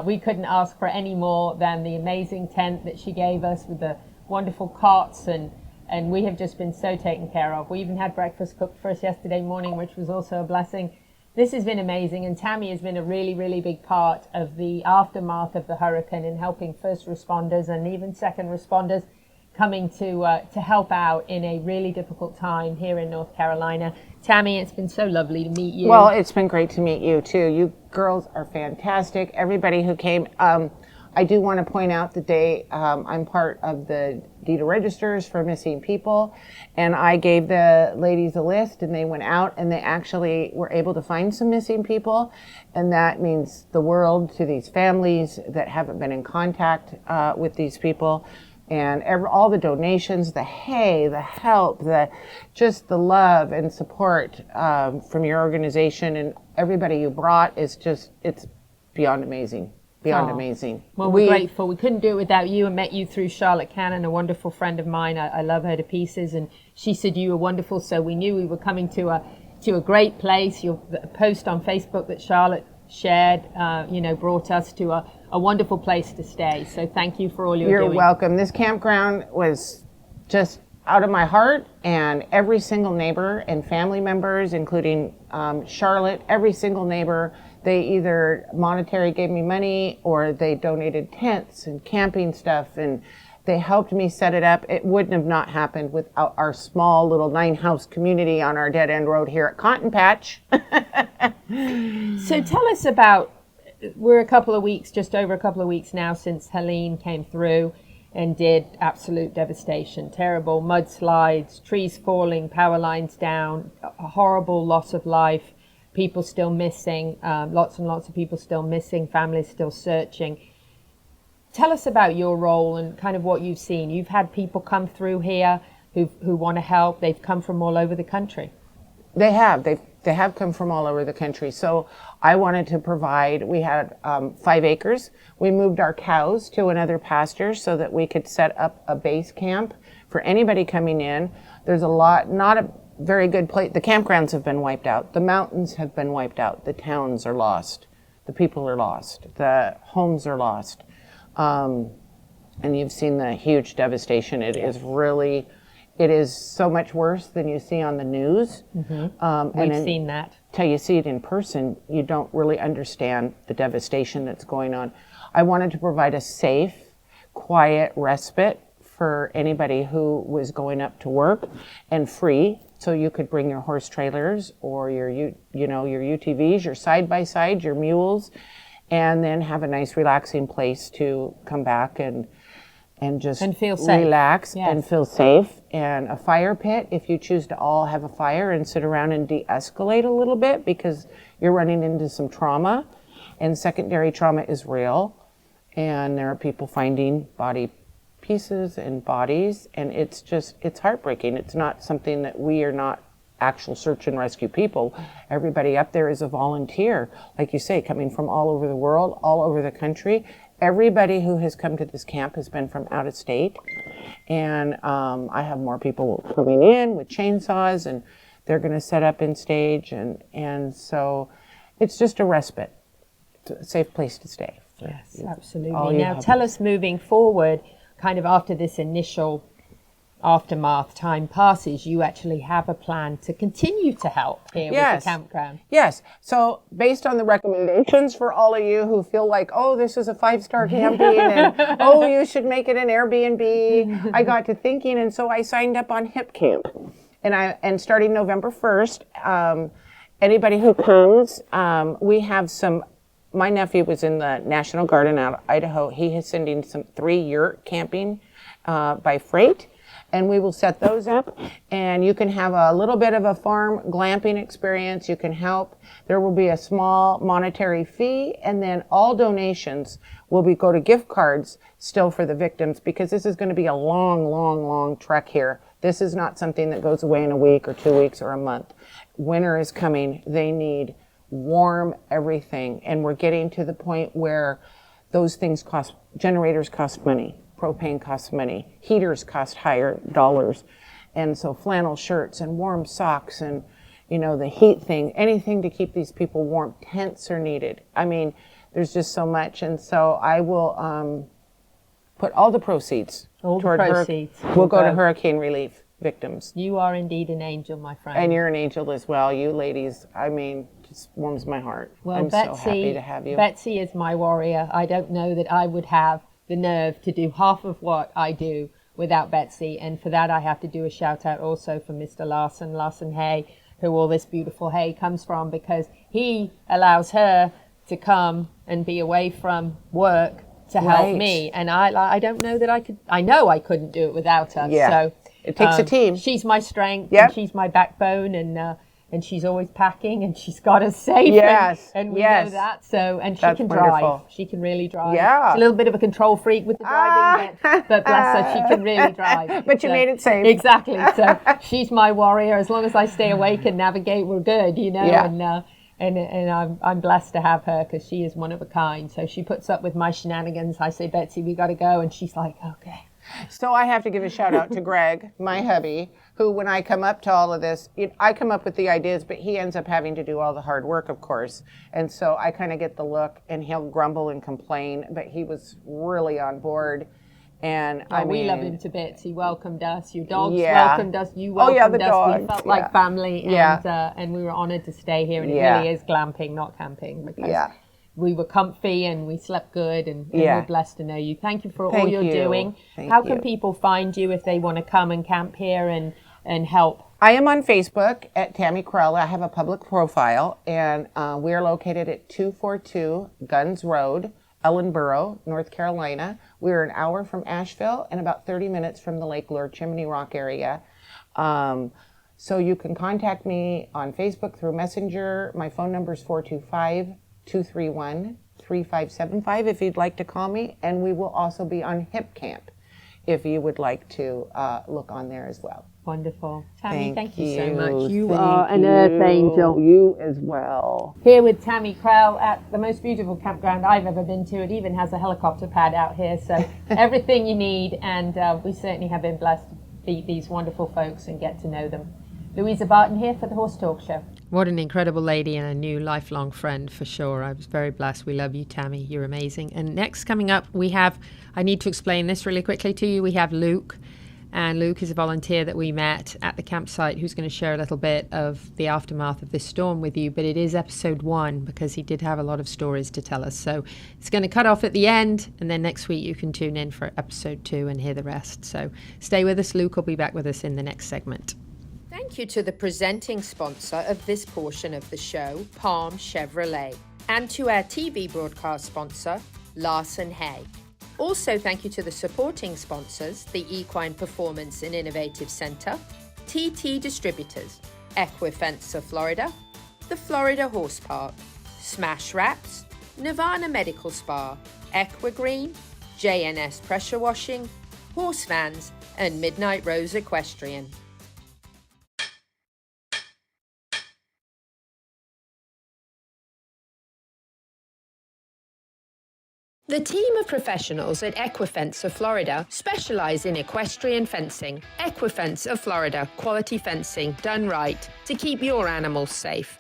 We couldn't ask for any more than the amazing tent that she gave us with the wonderful cots, and we have just been so taken care of. We even had breakfast cooked for us yesterday morning, which was also a blessing. This has been amazing, and Tami has been a really, really big part of the aftermath of the hurricane in helping first responders and even second responders coming to help out in a really difficult time here in North Carolina. Tami, it's been so lovely to meet you. Well, it's been great to meet you too. You girls are fantastic. Everybody who came. I do want to point out today I'm part of the deed of registers for missing people, and I gave the ladies a list, and they went out and they actually were able to find some missing people, and that means the world to these families that haven't been in contact with these people. And all the donations, the hay, the help, just the love and support from your organization and everybody you brought it's beyond amazing. Beyond amazing. Well, we're grateful. We couldn't do it without you. I met you through Charlotte Cannon, a wonderful friend of mine. I love her to pieces, and she said you were wonderful, so we knew we were coming to a great place. Your post on Facebook that Charlotte shared, brought us to a wonderful place to stay. So thank you for all you're doing. You're welcome. This campground was just out of my heart, and every single neighbor and family members, including Charlotte, every single neighbor, they either monetary gave me money or they donated tents and camping stuff, and they helped me set it up. It wouldn't have not happened without our small little 9-house community on our dead end road here at Cotton Patch. So tell us about, we're just over a couple of weeks now since Helene came through, and did absolute devastation, terrible mudslides, trees falling, power lines down, a horrible loss of life, people still missing, lots and lots of people still missing, families still searching. Tell us about your role and kind of what you've seen. You've had people come through here who want to help. They've come from all over the country. They have. They have come from all over the country. So I wanted to provide, we had 5 acres. We moved our cows to another pasture so that we could set up a base camp for anybody coming in. There's a lot, not a very good place. The campgrounds have been wiped out. The mountains have been wiped out. The towns are lost. The people are lost. The homes are lost. And you've seen the huge devastation. It is really, it is so much worse than you see on the news. We've seen that. Till you see it in person, you don't really understand the devastation that's going on. I wanted to provide a safe, quiet respite for anybody who was going up to work, and free, so you could bring your horse trailers or your UTVs, your side-by-sides, your mules, and then have a nice relaxing place to come back and just feel safe. Relax Yes. and feel safe. And a fire pit, if you choose to all have a fire and sit around and de-escalate a little bit because you're running into some trauma, and secondary trauma is real, and there are people finding body pieces and bodies, and it's heartbreaking. It's not something that we are not actual search and rescue people. Everybody up there is a volunteer, like you say, coming from all over the world, all over the country. Everybody who has come to this camp has been from out of state, and I have more people coming in with chainsaws, and they're going to set up in stage, and so it's just a respite. It's a safe place to stay. Yes, absolutely. Now tell us, moving forward, kind of after this initial aftermath time passes, you actually have a plan to continue to help here with the campground. Yes. So based on the recommendations for all of you who feel like, oh, this is a 5-star camping, and oh, you should make it an Airbnb, I got to thinking, and so I signed up on Hip Camp. And starting November 1st, anybody who comes, we have some. My nephew was in the National Guard in Idaho. He is sending some 3 yurt camping by freight, and we will set those up, and you can have a little bit of a farm glamping experience. You can help. There will be a small monetary fee, and then all donations will go to gift cards still for the victims, because this is going to be a long, long, long trek here. This is not something that goes away in a week or 2 weeks or a month. Winter is coming. They need warm everything, and we're getting to the point where those things generators cost money, propane costs money, heaters cost higher dollars, and so flannel shirts and warm socks and the heat thing, anything to keep these people warm. Tents are needed. I mean, there's just so much, and so I will put all the proceeds toward will go to hurricane relief victims. You are indeed an angel, my friend. And you're an angel as well. You ladies, I mean, just warms my heart. Well, I'm Betsy, so happy to have you. Betsy is my warrior. I don't know that I would have the nerve to do half of what I do without Betsy. And for that, I have to do a shout out also for Mr. Larson Hay, who all this beautiful hay comes from, because he allows her to come and be away from work to help me. And I don't know that I know I couldn't do it without her. Yeah. So it takes a team. She's my strength, and she's my backbone, and she's always packing, and she's got us safe. Yes. And we know that. So, and she can drive. She can really drive. Yeah. She's a little bit of a control freak with the driving, but bless her, she can really drive. But you made it safe. Exactly. So she's my warrior. As long as I stay awake and navigate, we're good, Yeah. And I'm blessed to have her, because she is one of a kind. So she puts up with my shenanigans. I say, Betsy, we got to go. And she's like, okay. So I have to give a shout out to Greg, my hubby, who, when I come up to all of this, I come up with the ideas, but he ends up having to do all the hard work, of course. And so I kind of get the look, and he'll grumble and complain, but he was really on board. And we love him to bits. He welcomed us. Your dogs welcomed us. You welcomed the us. dog. We felt like family, and we were honored to stay here. And it really is glamping, not camping, because we were comfy and we slept good, and we're blessed to know you. Thank you for all you're doing. How can people find you if they want to come and camp here and help? I am on Facebook at Tami Krell. I have a public profile, and we're located at 242 Guns Road, Ellenboro, North Carolina. We're an hour from Asheville and about 30 minutes from the Lake Lure Chimney Rock area. So you can contact me on Facebook through Messenger. My phone number is 425-231-3575 if you'd like to call me. And we will also be on Hip Camp if you would like to look on there as well. Wonderful. Tami, thank you so much. Thank You are an earth angel. You as well. Here with Tami Krell at the most beautiful campground I've ever been to. It even has a helicopter pad out here, so everything you need, and we certainly have been blessed to meet these wonderful folks and get to know them. Louisa Barton here for the Horse Talk Show. What an incredible lady and a new lifelong friend for sure. I was very blessed. We love you, Tami. You're amazing. And next coming up, we have, I need to explain this really quickly to you. We have Luke. And Luke is a volunteer that we met at the campsite who's going to share a little bit of the aftermath of this storm with you. But it is episode 1 because he did have a lot of stories to tell us. So it's going to cut off at the end. And then next week you can tune in for episode 2 and hear the rest. So stay with us. Luke will be back with us in the next segment. Thank you to the presenting sponsor of this portion of the show, Palm Chevrolet. And to our TV broadcast sponsor, Larson Hay. Also, thank you to the supporting sponsors, the Equine Performance and Innovative Center, TT Distributors, Equifence of Florida, the Florida Horse Park, Smash Wraps, Nirvana Medical Spa, Equigreen, JNS Pressure Washing, Horse Vans, and Midnight Rose Equestrian. The team of professionals at Equifence of Florida specialize in equestrian fencing. Equifence of Florida, quality fencing done right to keep your animals safe.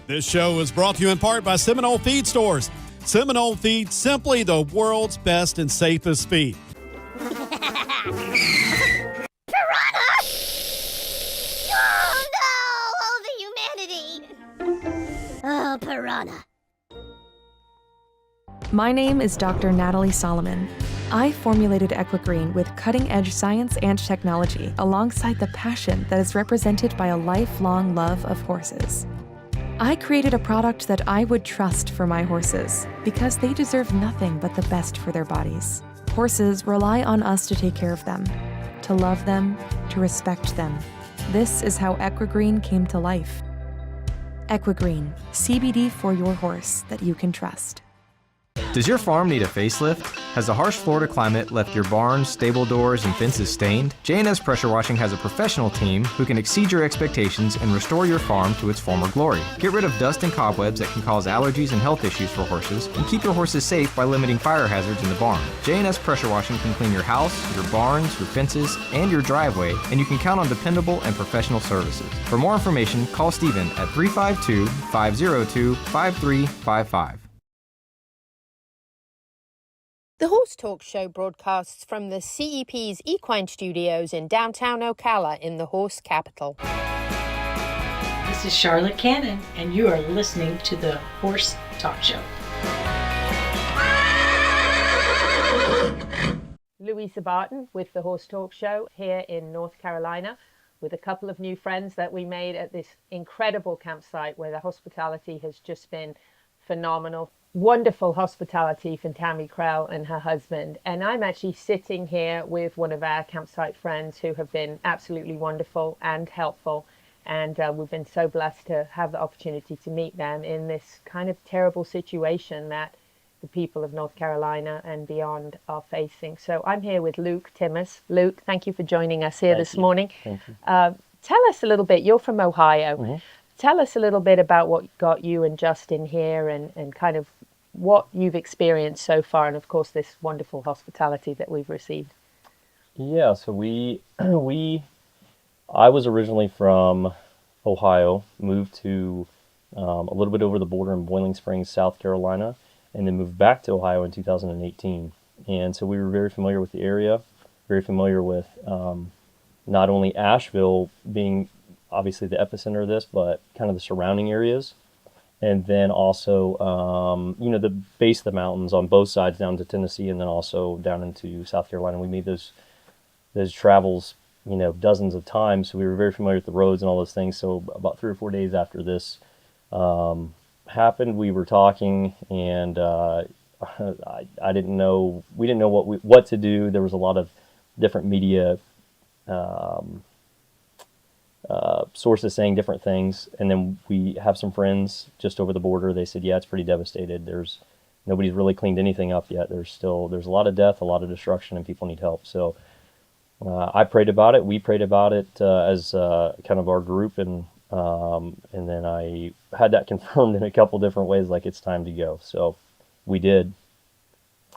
This show is brought to you in part by Seminole Feed Stores. Seminole Feed, simply the world's best and safest feed. Piranha! Oh no! Oh, the humanity! Oh, piranha. My name is Dr. Natalie Solomon. I formulated Equigreen with cutting-edge science and technology alongside the passion that is represented by a lifelong love of horses. I created a product that I would trust for my horses because they deserve nothing but the best for their bodies. Horses rely on us to take care of them, to love them, to respect them. This is how Equigreen came to life. Equigreen, CBD for your horse that you can trust. Does your farm need a facelift? Has the harsh Florida climate left your barns, stable doors, and fences stained? JNS Pressure Washing has a professional team who can exceed your expectations and restore your farm to its former glory. Get rid of dust and cobwebs that can cause allergies and health issues for horses, and keep your horses safe by limiting fire hazards in the barn. JNS Pressure Washing can clean your house, your barns, your fences, and your driveway, and you can count on dependable and professional services. For more information, call Stephen at 352-502-5355. The Horse Talk Show broadcasts from the CEP's Equine Studios in downtown Ocala in the horse capital. This is Charlotte Cannon, and you are listening to the Horse Talk Show. Louisa Barton with the Horse Talk Show here in North Carolina with a couple of new friends that we made at this incredible campsite where the hospitality has just been phenomenal. Wonderful hospitality from Tami Krell and her husband. And I'm actually sitting here with one of our campsite friends who have been absolutely wonderful and helpful. And we've been so blessed to have the opportunity to meet them in this kind of terrible situation that the people of North Carolina and beyond are facing. So I'm here with Luke Thimmes. Luke, thank you for joining us here this morning. Thank you. Tell us a little bit. You're from Ohio. Tell us a little bit about what got you and Justin here and kind of what you've experienced so far, and of course this wonderful hospitality that we've received. Yeah, so I was originally from Ohio, moved to a little bit over the border in Boiling Springs, South Carolina, and then moved back to Ohio in 2018. And so we were very familiar with the area, very familiar with not only Asheville being obviously the epicenter of this, but kind of the surrounding areas. And then also, the base of the mountains on both sides down to Tennessee, and then also down into South Carolina. We made those travels, dozens of times. So we were very familiar with the roads and all those things. So about 3 or 4 days after this happened, we were talking, and I didn't know, we didn't know what to do. There was a lot of different media sources saying different things, and then we have some friends just over the border. They said, yeah, it's pretty devastated. Nobody's really cleaned anything up yet. There's a lot of death, a lot of destruction, and people need help. So I prayed about it. We prayed about it as kind of our group, and then I had that confirmed in a couple different ways, like it's time to go. So we did.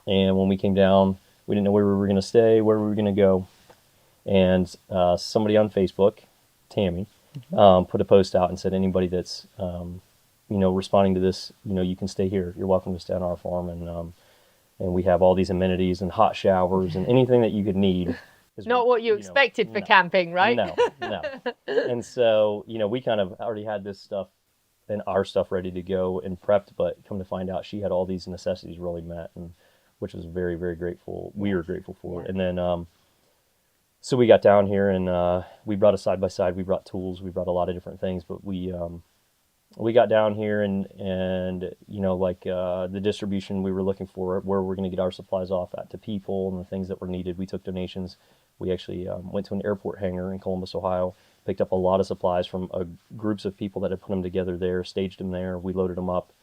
And when we came down, we didn't know where we were going to stay, where we were going to go. And somebody on Facebook, Tami, put a post out and said, anybody that's responding to this, you can stay here. You're welcome to stay on our farm, and we have all these amenities and hot showers and anything that you could need. Not what you expected for camping, right? No. And so, we kind of already had this stuff and our stuff ready to go and prepped, but come to find out she had all these necessities really met, and which was very, very grateful. We were grateful for it. And then, so we got down here, and we brought a side-by-side, we brought tools, we brought a lot of different things, but we got down here, and the distribution we were looking for, where we're going to get our supplies off at to people and the things that were needed. We took donations. We actually went to an airport hangar in Columbus, Ohio, picked up a lot of supplies from groups of people that had put them together there, staged them there. We loaded them up.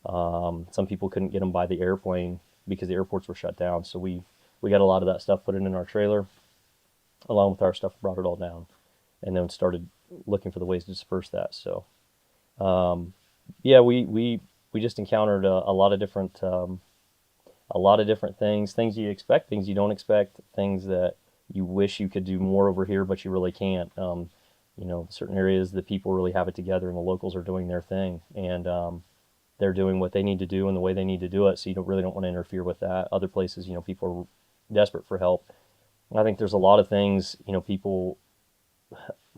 Some people couldn't get them by the airplane because the airports were shut down. So we got a lot of that stuff, put it in our trailer, along with our stuff, brought it all down, and then started looking for the ways to disperse that. So, we just encountered a lot of different things you expect, things you don't expect, things that you wish you could do more over here, but you really can't. Certain areas, the people really have it together, and the locals are doing their thing, and they're doing what they need to do in the way they need to do it. So you don't want to interfere with that. Other places, people are desperate for help. I think there's a lot of things, people,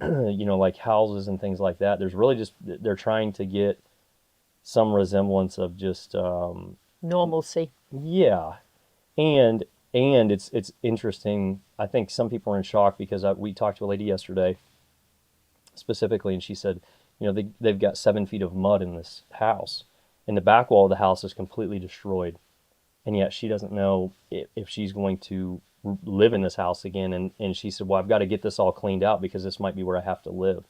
like houses and things like that. There's really they're trying to get some resemblance of just normalcy. Yeah, and it's interesting. I think some people are in shock because we talked to a lady yesterday specifically, and she said, they've got 7 feet of mud in this house, and the back wall of the house is completely destroyed, and yet she doesn't know if she's going to live in this house again. And she said, well, I've got to get this all cleaned out because this might be where I have to live,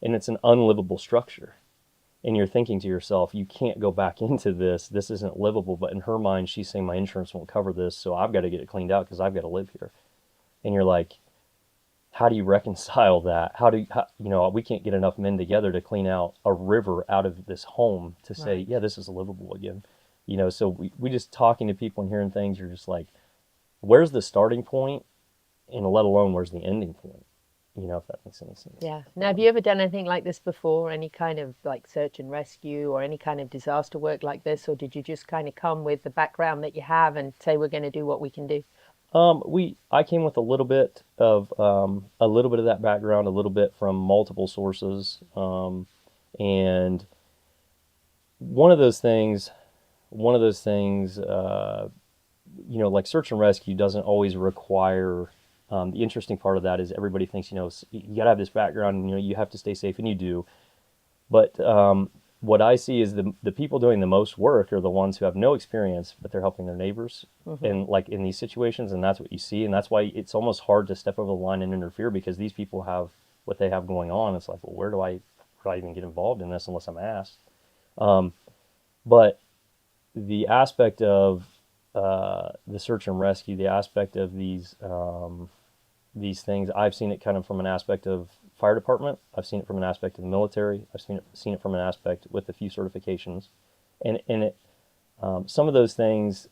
and it's an unlivable structure. And you're thinking to yourself, you can't go back into this. This isn't livable. But in her mind, she's saying my insurance won't cover this, so I've got to get it cleaned out because I've got to live here. And you're like, how do you reconcile that? We can't get enough men together to clean out a river out of this home to say, right, yeah, this is livable again. So we just talking to people and hearing things, you're just like, where's the starting point, and let alone where's the ending point? If that makes any sense. Yeah. Now, have you ever done anything like this before? Any kind of like search and rescue or any kind of disaster work like this? Or did you just kind of come with the background that you have and say, we're going to do what we can do? I came with a little bit of that background, a little bit from multiple sources. And one of those things, like search and rescue doesn't always require. The interesting part of that is everybody thinks, you got to have this background, and, you have to stay safe, and you do. But what I see is the people doing the most work are the ones who have no experience, but they're helping their neighbors, and like in these situations, and that's what you see, and that's why it's almost hard to step over the line and interfere, because these people have what they have going on. It's like, well, where do I even get involved in this unless I'm asked? But the aspect of the search and rescue, the aspect of these these things. I've seen it kind of from an aspect of fire department. I've seen it from an aspect of the military. I've seen it from an aspect with a few certifications. And it, some of those things,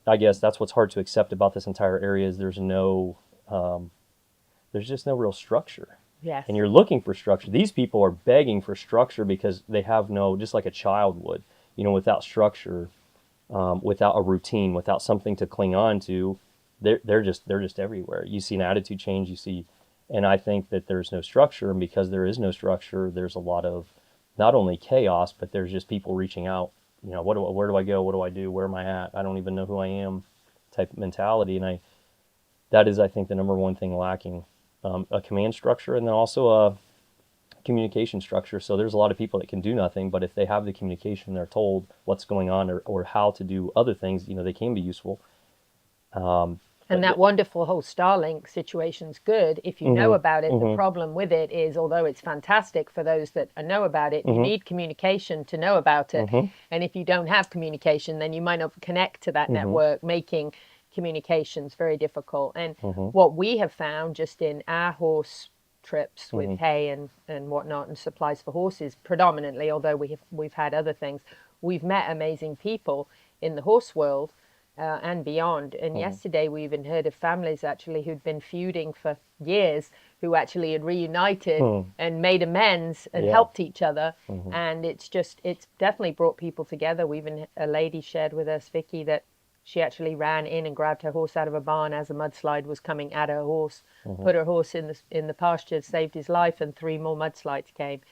I guess that's what's hard to accept about this entire area is there's just no real structure. Yes. And you're looking for structure. These people are begging for structure because they have no, just like a child would, without structure, without a routine, without something to cling on to, they're just everywhere. You see an attitude change, and I think that there's no structure, and because there is no structure, there's a lot of not only chaos, but there's just people reaching out, where do I go? What do I do? Where am I at? I don't even know who I am type of mentality. And that is, I think, the number one thing lacking, a command structure, and then also a communication structure. So there's a lot of people that can do nothing, but if they have the communication, they're told what's going on or how to do other things, they can be useful. And that wonderful whole Starlink situation's good if you know about it. The problem with it is, although it's fantastic for those that know about it, you need communication to know about it. And if you don't have communication, then you might not connect to that network, making communications very difficult. And what we have found just in our horse trips with hay and whatnot and supplies for horses predominantly, although we've had other things, we've met amazing people in the horse world and beyond. And yesterday we even heard of families actually who'd been feuding for years who actually had reunited and made amends and helped each other. And it's definitely brought people together. A lady shared with us, Vicky, that she actually ran in and grabbed her horse out of a barn as a mudslide was coming at her horse, put her horse in the pasture, saved his life, and 3 more mudslides came,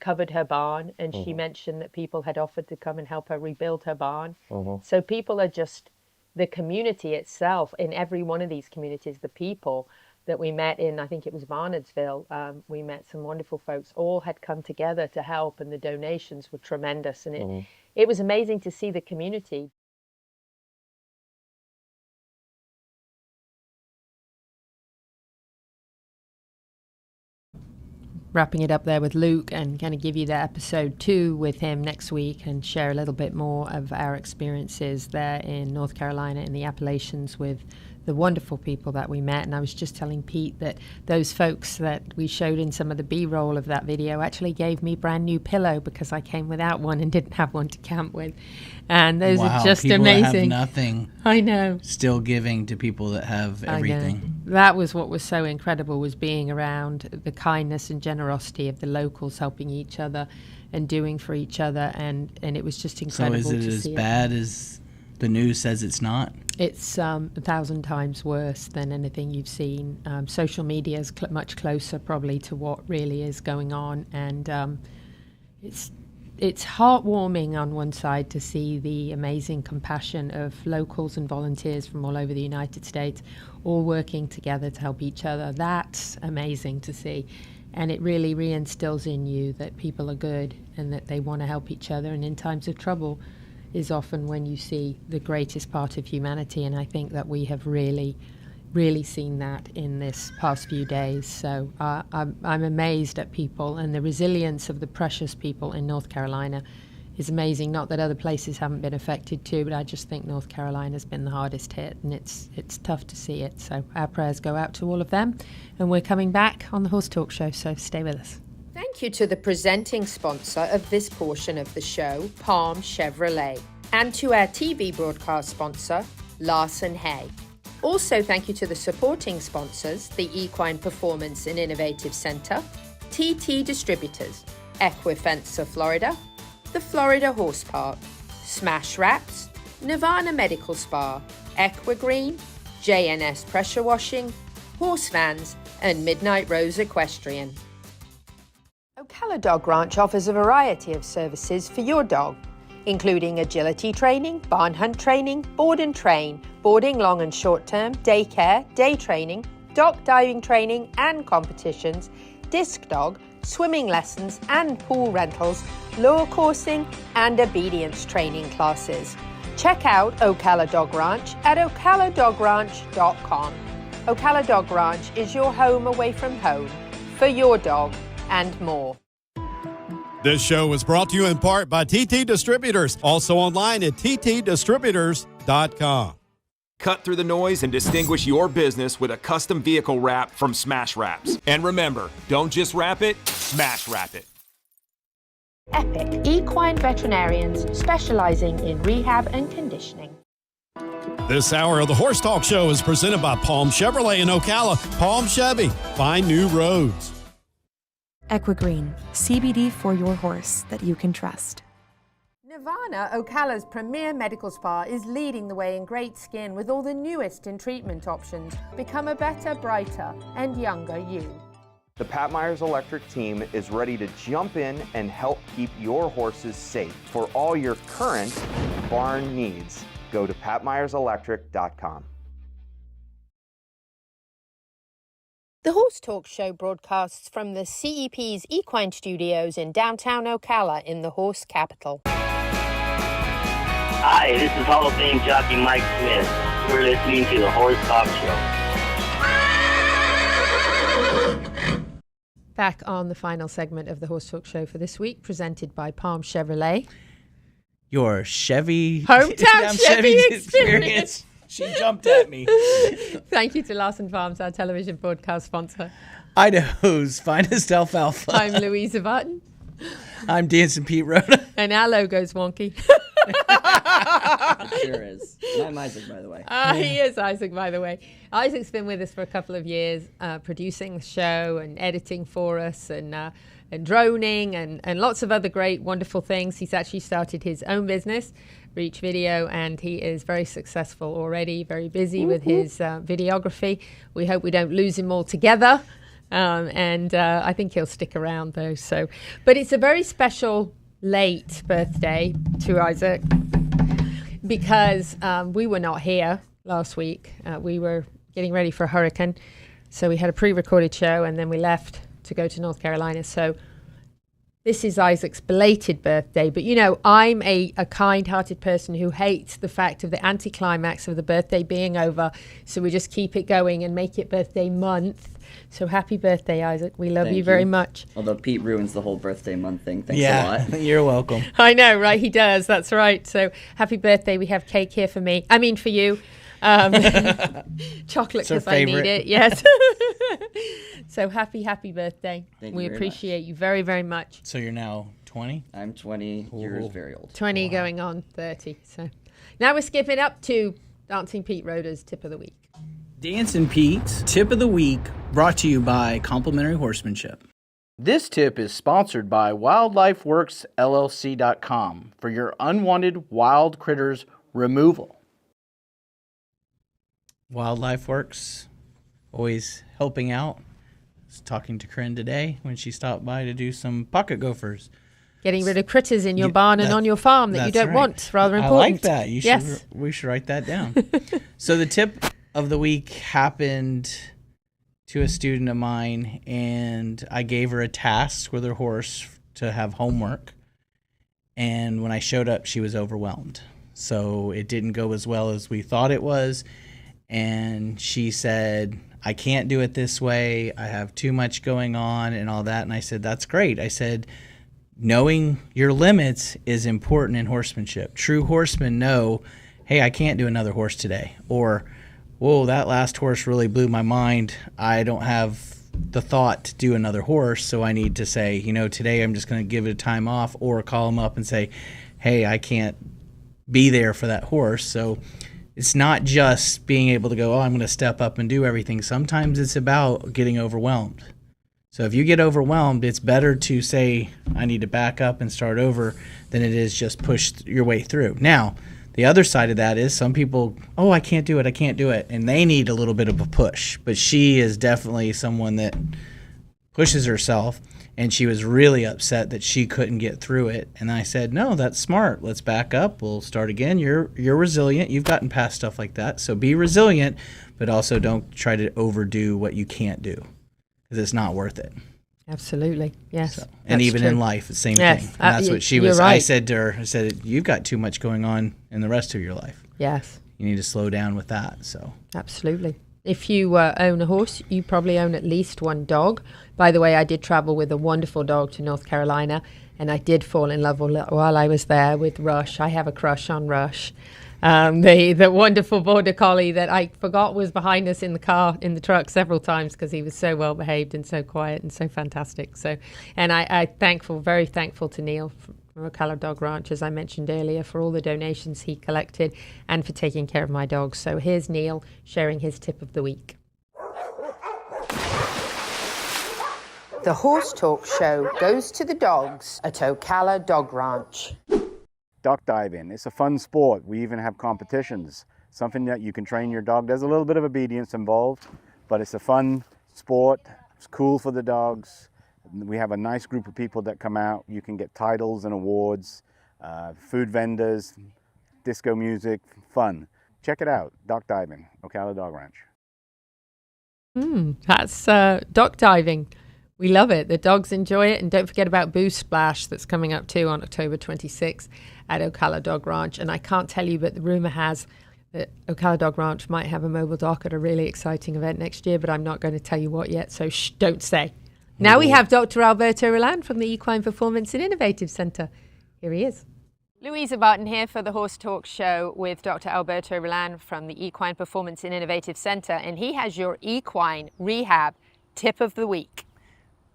covered her barn, and she mentioned that people had offered to come and help her rebuild her barn. So people are just, the community itself, in every one of these communities, the people that we met in, I think it was Barnardsville, we met some wonderful folks, all had come together to help, and the donations were tremendous, and it was amazing to see the community. Wrapping it up there with Luke and kind of give you the episode 2 with him next week and share a little bit more of our experiences there in North Carolina in the Appalachians with the wonderful people that we met. And I was just telling Pete that those folks that we showed in some of the B-roll of that video actually gave me brand new pillow because I came without one and didn't have one to camp with. And those are just people amazing. That have nothing. I know. Still giving to people that have everything. That was what was so incredible, was being around the kindness and generosity of the locals helping each other and doing for each other, and it was just incredible to see. So is it as bad as the news says it's not? It's 1,000 times worse than anything you've seen. Social media is much closer probably to what really is going on, and it's heartwarming on one side to see the amazing compassion of locals and volunteers from all over the United States all working together to help each other. That's amazing to see. And it really reinstills in you that people are good and that they want to help each other. And in times of trouble is often when you see the greatest part of humanity. And I think that we have really seen that in this past few days. So I'm amazed at people, and the resilience of the precious people in North Carolina is amazing. Not that other places haven't been affected too, but I just think North Carolina's been the hardest hit, and it's tough to see it. So our prayers go out to all of them, and we're coming back on the Horse Talk Show, so stay with us. Thank you to the presenting sponsor of this portion of the show, Palm Chevrolet, and to our TV broadcast sponsor, Larson Hay. Also, thank you to the supporting sponsors, the Equine Performance and Innovative Center, TT Distributors, Equifence of Florida, the Florida Horse Park, Smash Wraps, Nirvana Medical Spa, Equigreen, JNS Pressure Washing, Horse Vans, and Midnight Rose Equestrian. Ocala Dog Ranch offers a variety of services for your dog, including agility training, barn hunt training, board and train, boarding long and short term, daycare, day training, dock diving training and competitions, disc dog, swimming lessons and pool rentals, lure coursing and obedience training classes. Check out Ocala Dog Ranch at ocaladogranch.com. Ocala Dog Ranch is your home away from home for your dog and more. This show was brought to you in part by TT Distributors, also online at ttdistributors.com. Cut through the noise and distinguish your business with a custom vehicle wrap from Smash Wraps. And remember, don't just wrap it, smash wrap it. Epic Equine Veterinarians specializing in rehab and conditioning. This hour of the Horse Talk Show is presented by Palm Chevrolet in Ocala. Palm Chevy, find new roads. Equigreen, CBD for your horse that you can trust. Nirvana, Ocala's premier medical spa, is leading the way in great skin with all the newest in treatment options. Become a better, brighter, and younger you. The Pat Myers Electric team is ready to jump in and help keep your horses safe. For all your current barn needs, go to patmyerselectric.com. The Horse Talk Show broadcasts from the CEP's Equine Studios in downtown Ocala in the horse capital. Hi, this is Hall of Fame jockey Mike Smith. You're listening to the Horse Talk Show. Back on the final segment of the Horse Talk Show for this week, presented by Palm Chevrolet. Your Chevy Hometown Chevy experience. She jumped at me. Thank you to Larson Farms, our television broadcast sponsor. Idaho's finest alfalfa. I'm Louisa Barton. I'm Dancin Pete Rhoda. And our logo's wonky. Sure is. And I'm Isaac, by the way. He is Isaac, by the way. Isaac's been with us for a couple of years, producing the show and editing for us and droning and lots of other great, wonderful things. He's actually started his own business, Reach Video, and he is very successful already, very busy with his videography. We hope we don't lose him altogether. And I think he'll stick around, though. But it's a very special late birthday to Isaac because we were not here last week. We were getting ready for a hurricane, so we had a pre-recorded show and then we left to go to North Carolina. So this is Isaac's belated birthday, but you know, I'm a kind-hearted person who hates the fact of the anticlimax of the birthday being over, so we just keep it going and make it birthday month. So happy birthday, Isaac. We love you very much. Although Pete ruins the whole birthday month thing. Thanks a lot. You're welcome. I know, right? He does. That's right. So happy birthday. We have cake here for me. I mean, for you. Chocolate because I need it. Yes. So happy birthday. Thank we you very appreciate you very, very much. So you're now 20? I'm 20 years very old. 20 going on 30. So now we're skipping up to Dancin Pete Rhoda's tip of the week. Dancin Pete's tip of the week, brought to you by Complementary Horsemanship. This tip is sponsored by WildlifeWorksLLC.com for your unwanted wild critters removal. Wildlife Works, always helping out. I was talking to Corinne today when she stopped by to do some pocket gophers. Getting rid of critters in your barn and on your farm that you don't want. Rather important. I like that. We should write that down. So the tip of the week happened to a student of mine, and I gave her a task with her horse to have homework. And when I showed up, she was overwhelmed. So it didn't go as well as we thought it was. And she said, I can't do it this way. I have too much going on and all that. And I said, that's great. I said, knowing your limits is important in horsemanship. True horsemen know, hey, I can't do another horse today. Or, whoa, that last horse really blew my mind. I don't have the thought to do another horse, so I need to say, you know, today I'm just going to give it a time off, or call them up and say, hey, I can't be there for that horse. So it's not just being able to go, oh, I'm going to step up and do everything. Sometimes it's about getting overwhelmed. So if you get overwhelmed, it's better to say, I need to back up and start over than it is just push your way through. Now, the other side of that is some people, oh, I can't do it. And they need a little bit of a push. But she is definitely someone that pushes herself. And she was really upset that she couldn't get through it. And I said, no, that's smart. Let's back up. We'll start again. You're resilient. You've gotten past stuff like that. So be resilient, but also don't try to overdo what you can't do, because it's not worth it. Absolutely. Yes. So, and even true. In life, the same thing. And that's what she was. Right. I said to her, I said, you've got too much going on in the rest of your life. Yes. You need to slow down with that. So absolutely. If you own a horse, you probably own at least one dog. By the way, I did travel with a wonderful dog to North Carolina, and I did fall in love while I was there with Rush. I have a crush on Rush. the wonderful border collie that I forgot was behind us in the truck several times because he was so well behaved and so quiet and so fantastic. So, and I very thankful to Neil from Ocala Dog Ranch, as I mentioned earlier, for all the donations he collected and for taking care of my dogs. So here's Neil sharing his tip of the week. The Horse Talk Show goes to the dogs at Ocala Dog Ranch. Duck diving, it's a fun sport. We even have competitions, something that you can train your dog. There's a little bit of obedience involved, but it's a fun sport. It's cool for the dogs. We have a nice group of people that come out. You can get titles and awards, food vendors, disco music, fun. Check it out, duck diving, Ocala Dog Ranch. That's duck diving. We love it. The dogs enjoy it. And don't forget about Boo Splash that's coming up too on October 26th at Ocala Dog Ranch. And I can't tell you, but the rumor has that Ocala Dog Ranch might have a mobile dock at a really exciting event next year, but I'm not going to tell you what yet, so don't say. Now we have Dr. Alberto Rullan from the Equine Performance and Innovative Center. Here he is. Louisa Barton here for the Horse Talk Show with Dr. Alberto Rullan from the Equine Performance and Innovative Center, and he has your equine rehab tip of the week.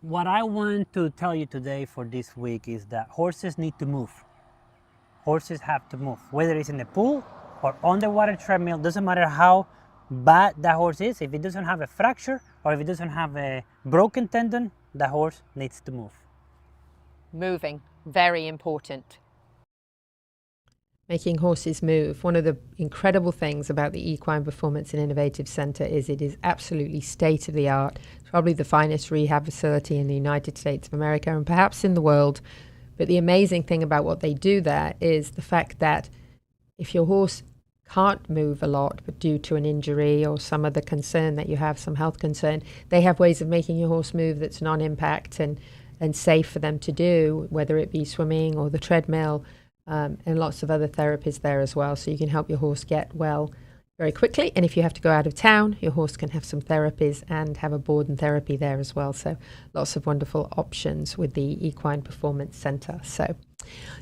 What I want to tell you today for this week is that horses need to move. Horses have to move, whether it's in the pool or on the water treadmill. Doesn't matter how bad that horse is. If it doesn't have a fracture or if it doesn't have a broken tendon, the horse needs to move. Moving, very important. Making horses move. One of the incredible things about the Equine Performance and Innovative Center is it is absolutely state-of-the-art. It's probably the finest rehab facility in the United States of America and perhaps in the world. But the amazing thing about what they do there is the fact that if your horse can't move a lot, but due to an injury or some other concern that you have, some health concern, they have ways of making your horse move that's non-impact and safe for them to do, whether it be swimming or the treadmill, and lots of other therapies there as well. So you can help your horse get well very quickly. And if you have to go out of town, your horse can have some therapies and have a board and therapy there as well. So lots of wonderful options with the Equine Performance Center. So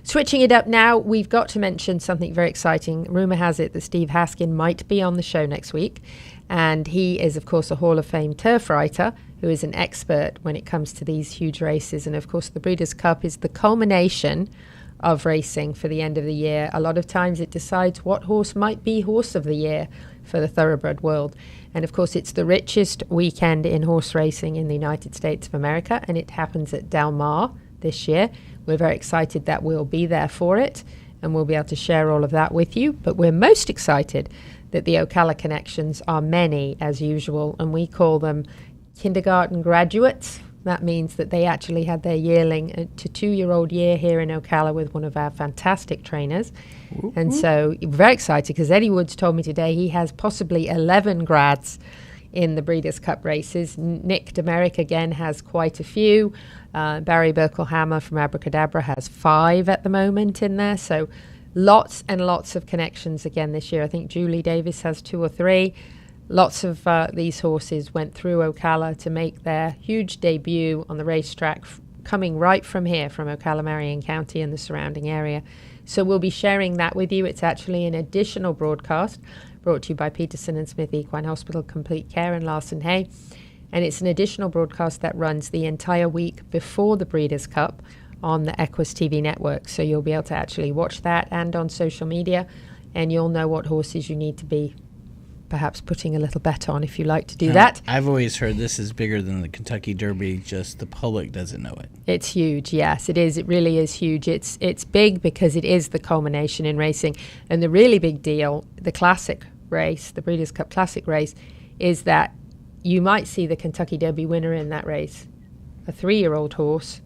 switching it up now, we've got to mention something very exciting. Rumor has it that Steve Haskin might be on the show next week. And he is, of course, a Hall of Fame turf writer who is an expert when it comes to these huge races. And of course, the Breeders' Cup is the culmination of racing for the end of the year. A lot of times it decides what horse might be horse of the year for the thoroughbred world. And of course, it's the richest weekend in horse racing in the United States of America, and it happens at Del Mar this year. We're very excited that we'll be there for it, and we'll be able to share all of that with you. But we're most excited that the Ocala connections are many, as usual, and we call them kindergarten graduates. That means that they actually had their yearling to 2-year-old year here in Ocala with one of our fantastic trainers. And so very excited because Eddie Woods told me today he has possibly 11 grads in the Breeders' Cup races. Nick Demerick again has quite a few. Barry Berkelhammer from Abracadabra has 5 at the moment in there. So lots and lots of connections again this year. I think Julie Davis has 2 or 3. Lots of these horses went through Ocala to make their huge debut on the racetrack, coming right from here, from Ocala, Marion County and the surrounding area. So we'll be sharing that with you. It's actually an additional broadcast brought to you by Peterson and Smith Equine Hospital, Complete Care and Larson Hay. And it's an additional broadcast that runs the entire week before the Breeders' Cup on the Equus TV network. So you'll be able to actually watch that and on social media, and you'll know what horses you need to be perhaps putting a little bet on if you like to do that. I've always heard this is bigger than the Kentucky Derby, just the public doesn't know it. It's huge, yes, it is. It really is huge. It's big because it is the culmination in racing. And the really big deal, the classic race, the Breeders' Cup Classic race, is that you might see the Kentucky Derby winner in that race, a 3-year-old horse.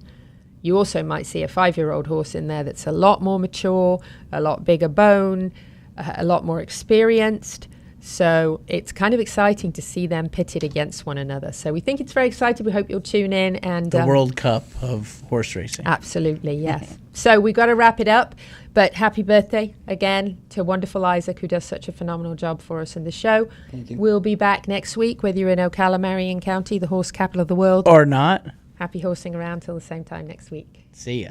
You also might see a 5-year-old horse in there that's a lot more mature, a lot bigger bone, a lot more experienced. So it's kind of exciting to see them pitted against one another. So we think it's very exciting. We hope you'll tune in. And the World Cup of horse racing. Absolutely, yes. So we've got to wrap it up. But happy birthday again to wonderful Isaac, who does such a phenomenal job for us in the show. Thank you. We'll be back next week, whether you're in Ocala, Marion County, the horse capital of the world. Or not. Happy horsing around till the same time next week. See ya.